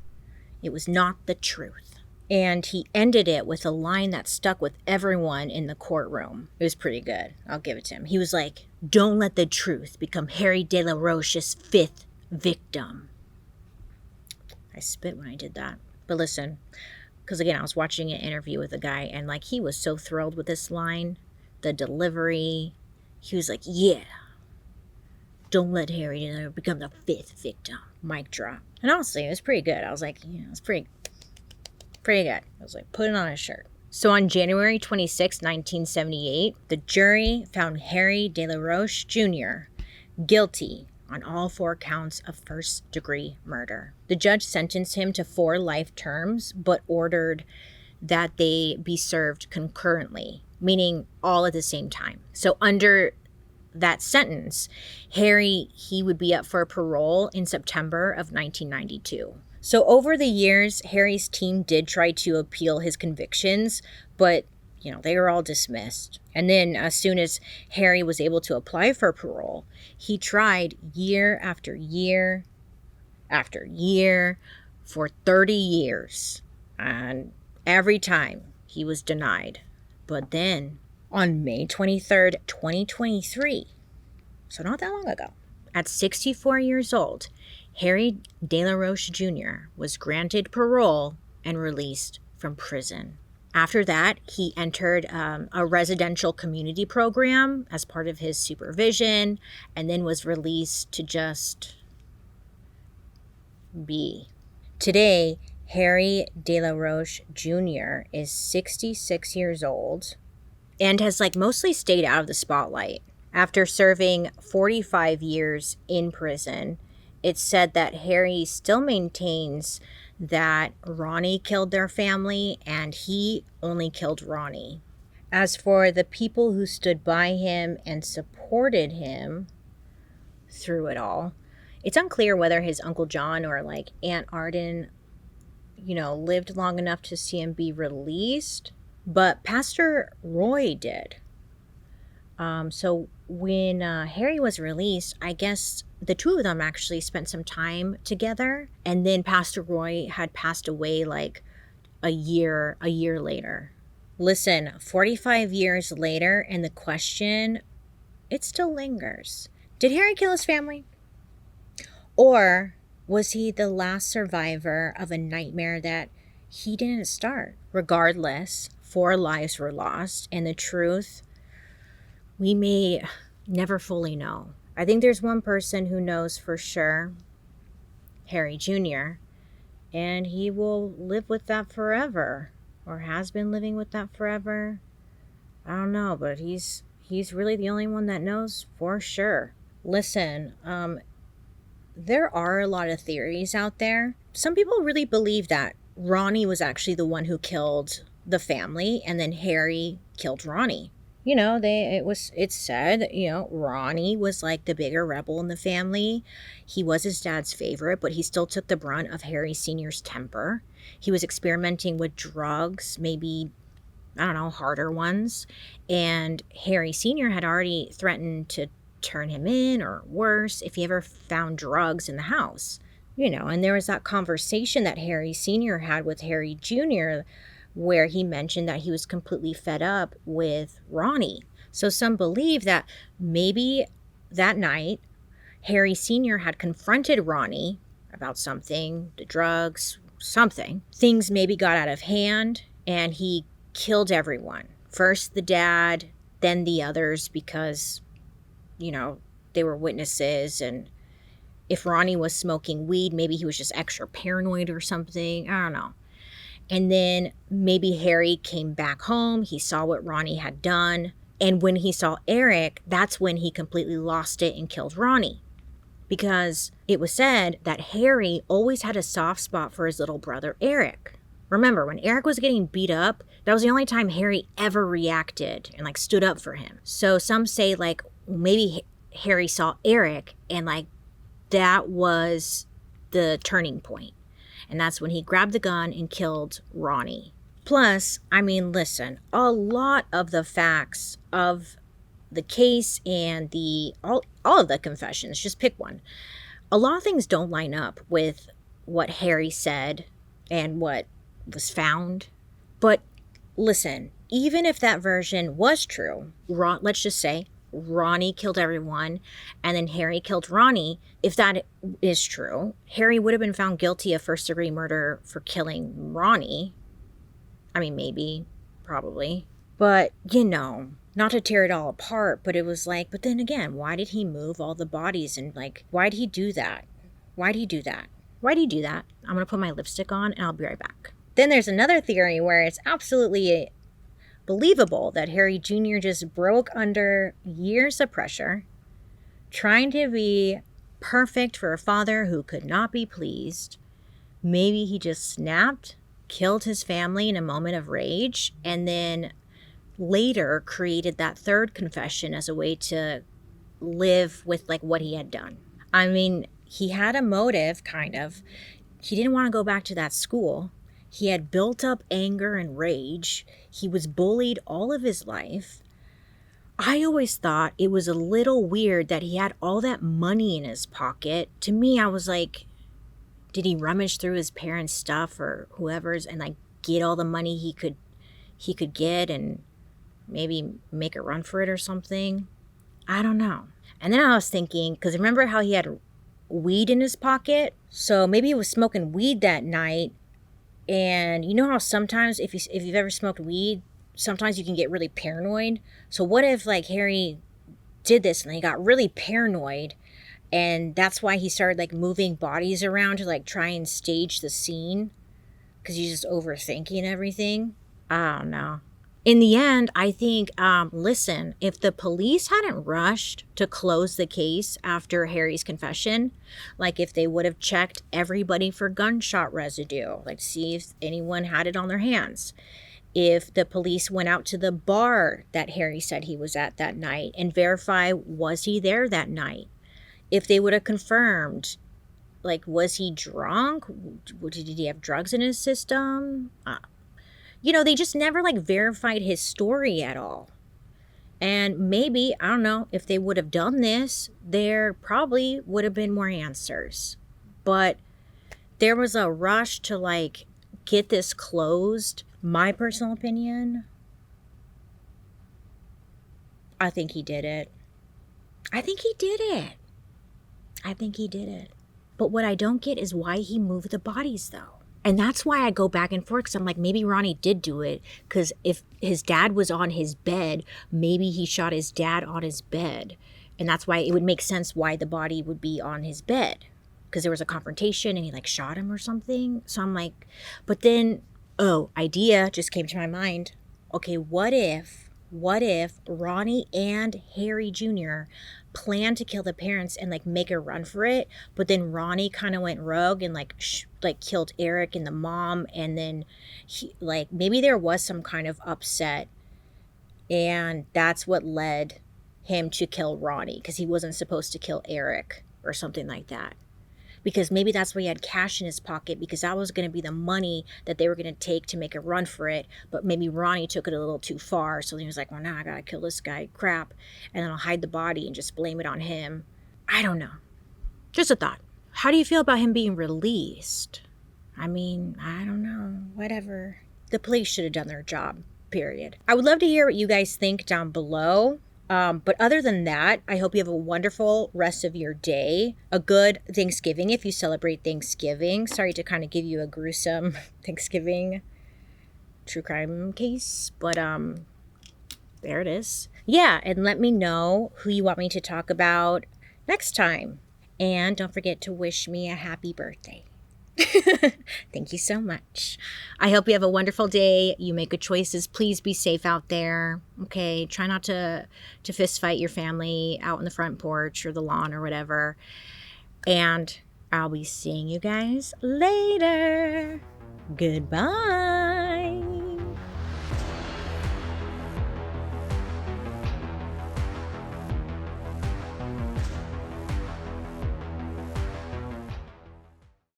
It was not the truth. And he ended it with a line that stuck with everyone in the courtroom. It was pretty good. I'll give it to him. He was like, "Don't let the truth become Harry De La Roche's fifth victim." I spit when I did that. But listen, because again, I was watching an interview with a guy and like he was so thrilled with this line, the delivery. He was like, "Yeah, don't let Harry De La Roche become the fifth victim." Mic drop. And honestly, it was pretty good. I was like, yeah, it's pretty good. I was like, put it on a shirt. So on January 26, 1978, the jury found Harry De La Roche Jr. guilty on all 4 counts of first-degree murder. The judge sentenced him to 4 life terms, but ordered that they be served concurrently, meaning all at the same time. So under that sentence, Harry, he would be up for parole in September of 1992. So over the years, Harry's team did try to appeal his convictions, but, they were all dismissed. And then as soon as Harry was able to apply for parole, he tried year after year after year for 30 years. And every time he was denied. But then on May 23rd, 2023, so not that long ago, at 64 years old, Harry De La Roche Jr. was granted parole and released from prison. After that, he entered a residential community program as part of his supervision and then was released to just be. Today, Harry De La Roche Jr. is 66 years old and has mostly stayed out of the spotlight. After serving 45 years in prison, it's said that Harry still maintains that Ronnie killed their family and he only killed Ronnie. As for the people who stood by him and supported him through it all, it's unclear whether his Uncle John or Aunt Arden, lived long enough to see him be released, but Pastor Roy did. So when Harry was released, I guess the two of them actually spent some time together, and then Pastor Roy had passed away a year later. Listen, 45 years later, and the question, it still lingers. Did Harry kill his family? Or was he the last survivor of a nightmare that he didn't start? Regardless, 4 lives were lost, and the truth, we may never fully know. I think there's one person who knows for sure, Harry Jr., and he will live with that forever, or has been living with that forever. I don't know, but he's really the only one that knows for sure. Listen, there are a lot of theories out there. Some people really believe that Ronnie was actually the one who killed the family, and then Harry killed Ronnie. It's said, Ronnie was the bigger rebel in the family. He was his dad's favorite, but he still took the brunt of Harry Sr.'s temper. He was experimenting with drugs, maybe, I don't know, harder ones. And Harry Sr. had already threatened to turn him in, or worse, if he ever found drugs in the house. And there was that conversation that Harry Sr. had with Harry Jr., where he mentioned that he was completely fed up with Ronnie. So some believe that maybe that night, Harry Sr. had confronted Ronnie about something, the drugs, something. Things maybe got out of hand, and he killed everyone. First the dad, then the others, because, they were witnesses, and if Ronnie was smoking weed, maybe he was just extra paranoid or something. I don't know. And then maybe Harry came back home. He saw what Ronnie had done. And when he saw Eric, that's when he completely lost it and killed Ronnie. Because it was said that Harry always had a soft spot for his little brother, Eric. Remember, when Eric was getting beat up, that was the only time Harry ever reacted and stood up for him. So some say maybe Harry saw Eric and that was the turning point. And that's when he grabbed the gun and killed Ronnie. Plus, I mean, listen, a lot of the facts of the case and all of the confessions, just pick one. A lot of things don't line up with what Harry said and what was found. But listen, even if that version was true, let's just say Ronnie killed everyone and then Harry killed Ronnie. If that is true, Harry would have been found guilty of first-degree murder for killing Ronnie. I mean, maybe, probably. But, you know, not to tear it all apart, but it was like, but then again, why did he move all the bodies? And like, why did he do that? Why did he do that? Why did he do that? I'm going to put my lipstick on and I'll be right back. Then there's another theory where it's absolutely believable that Harry Jr. just broke under years of pressure, trying to be perfect for a father who could not be pleased. Maybe he just snapped, killed his family in a moment of rage, and then later created that third confession as a way to live with like what he had done. I mean, he had a motive, kind of. He didn't want to go back to that school. He had built up anger and rage. He was bullied all of his life. I always thought it was a little weird that he had all that money in his pocket. To me, I was like, did he rummage through his parents' stuff or whoever's and like get all the money he could get and maybe make a run for it or something? I don't know. And then I was thinking, because remember how he had weed in his pocket? So maybe he was smoking weed that night. And you know how sometimes if you've ever smoked weed, sometimes you can get really paranoid. So what if like Harry did this and he got really paranoid, and that's why he started like moving bodies around to like try and stage the scene because he's just overthinking everything? I don't know. In the end, I think, listen, if the police hadn't rushed to close the case after Harry's confession, like if they would have checked everybody for gunshot residue, like see if anyone had it on their hands, if the police went out to the bar that Harry said he was at that night and verify was he there that night, if they would have confirmed, like, was he drunk? Did he have drugs in his system? You know, they just never, like, verified his story at all. And maybe, I don't know, if they would have done this, there probably would have been more answers. But there was a rush to, like, get this closed. My personal opinion, I think he did it. I think he did it. But what I don't get is why he moved the bodies, though. And that's why I go back and forth, because I'm like, maybe Ronnie did do it, because if his dad was on his bed, maybe he shot his dad on his bed. And that's why it would make sense why the body would be on his bed, because there was a confrontation and he like shot him or something. So I'm like, but then, idea just came to my mind. Okay, what if Ronnie and Harry Jr. planned to kill the parents and like make a run for it, but then Ronnie kind of went rogue and like killed Eric and the mom, and then he, like, maybe there was some kind of upset, and that's what led him to kill Ronnie, because he wasn't supposed to kill Eric or something like that. Because maybe that's why he had cash in his pocket, because that was going to be the money that they were going to take to make a run for it. But maybe Ronnie took it a little too far. So he was like, well, now I got to kill this guy. Crap. And then I'll hide the body and just blame it on him. I don't know. Just a thought. How do you feel about him being released? I mean, I don't know. Whatever. The police should have done their job, period. I would love to hear what you guys think down below. But other than that, I hope you have a wonderful rest of your day. A good Thanksgiving if you celebrate Thanksgiving. Sorry to kind of give you a gruesome Thanksgiving true crime case, but there it is. Yeah, and let me know who you want me to talk about next time. And don't forget to wish me a happy birthday. Thank you so much. I hope you have a wonderful day. You make good choices. Please be safe out there. Okay. Try not to fist fight your family out on the front porch or the lawn or whatever. And I'll be seeing you guys later. Goodbye.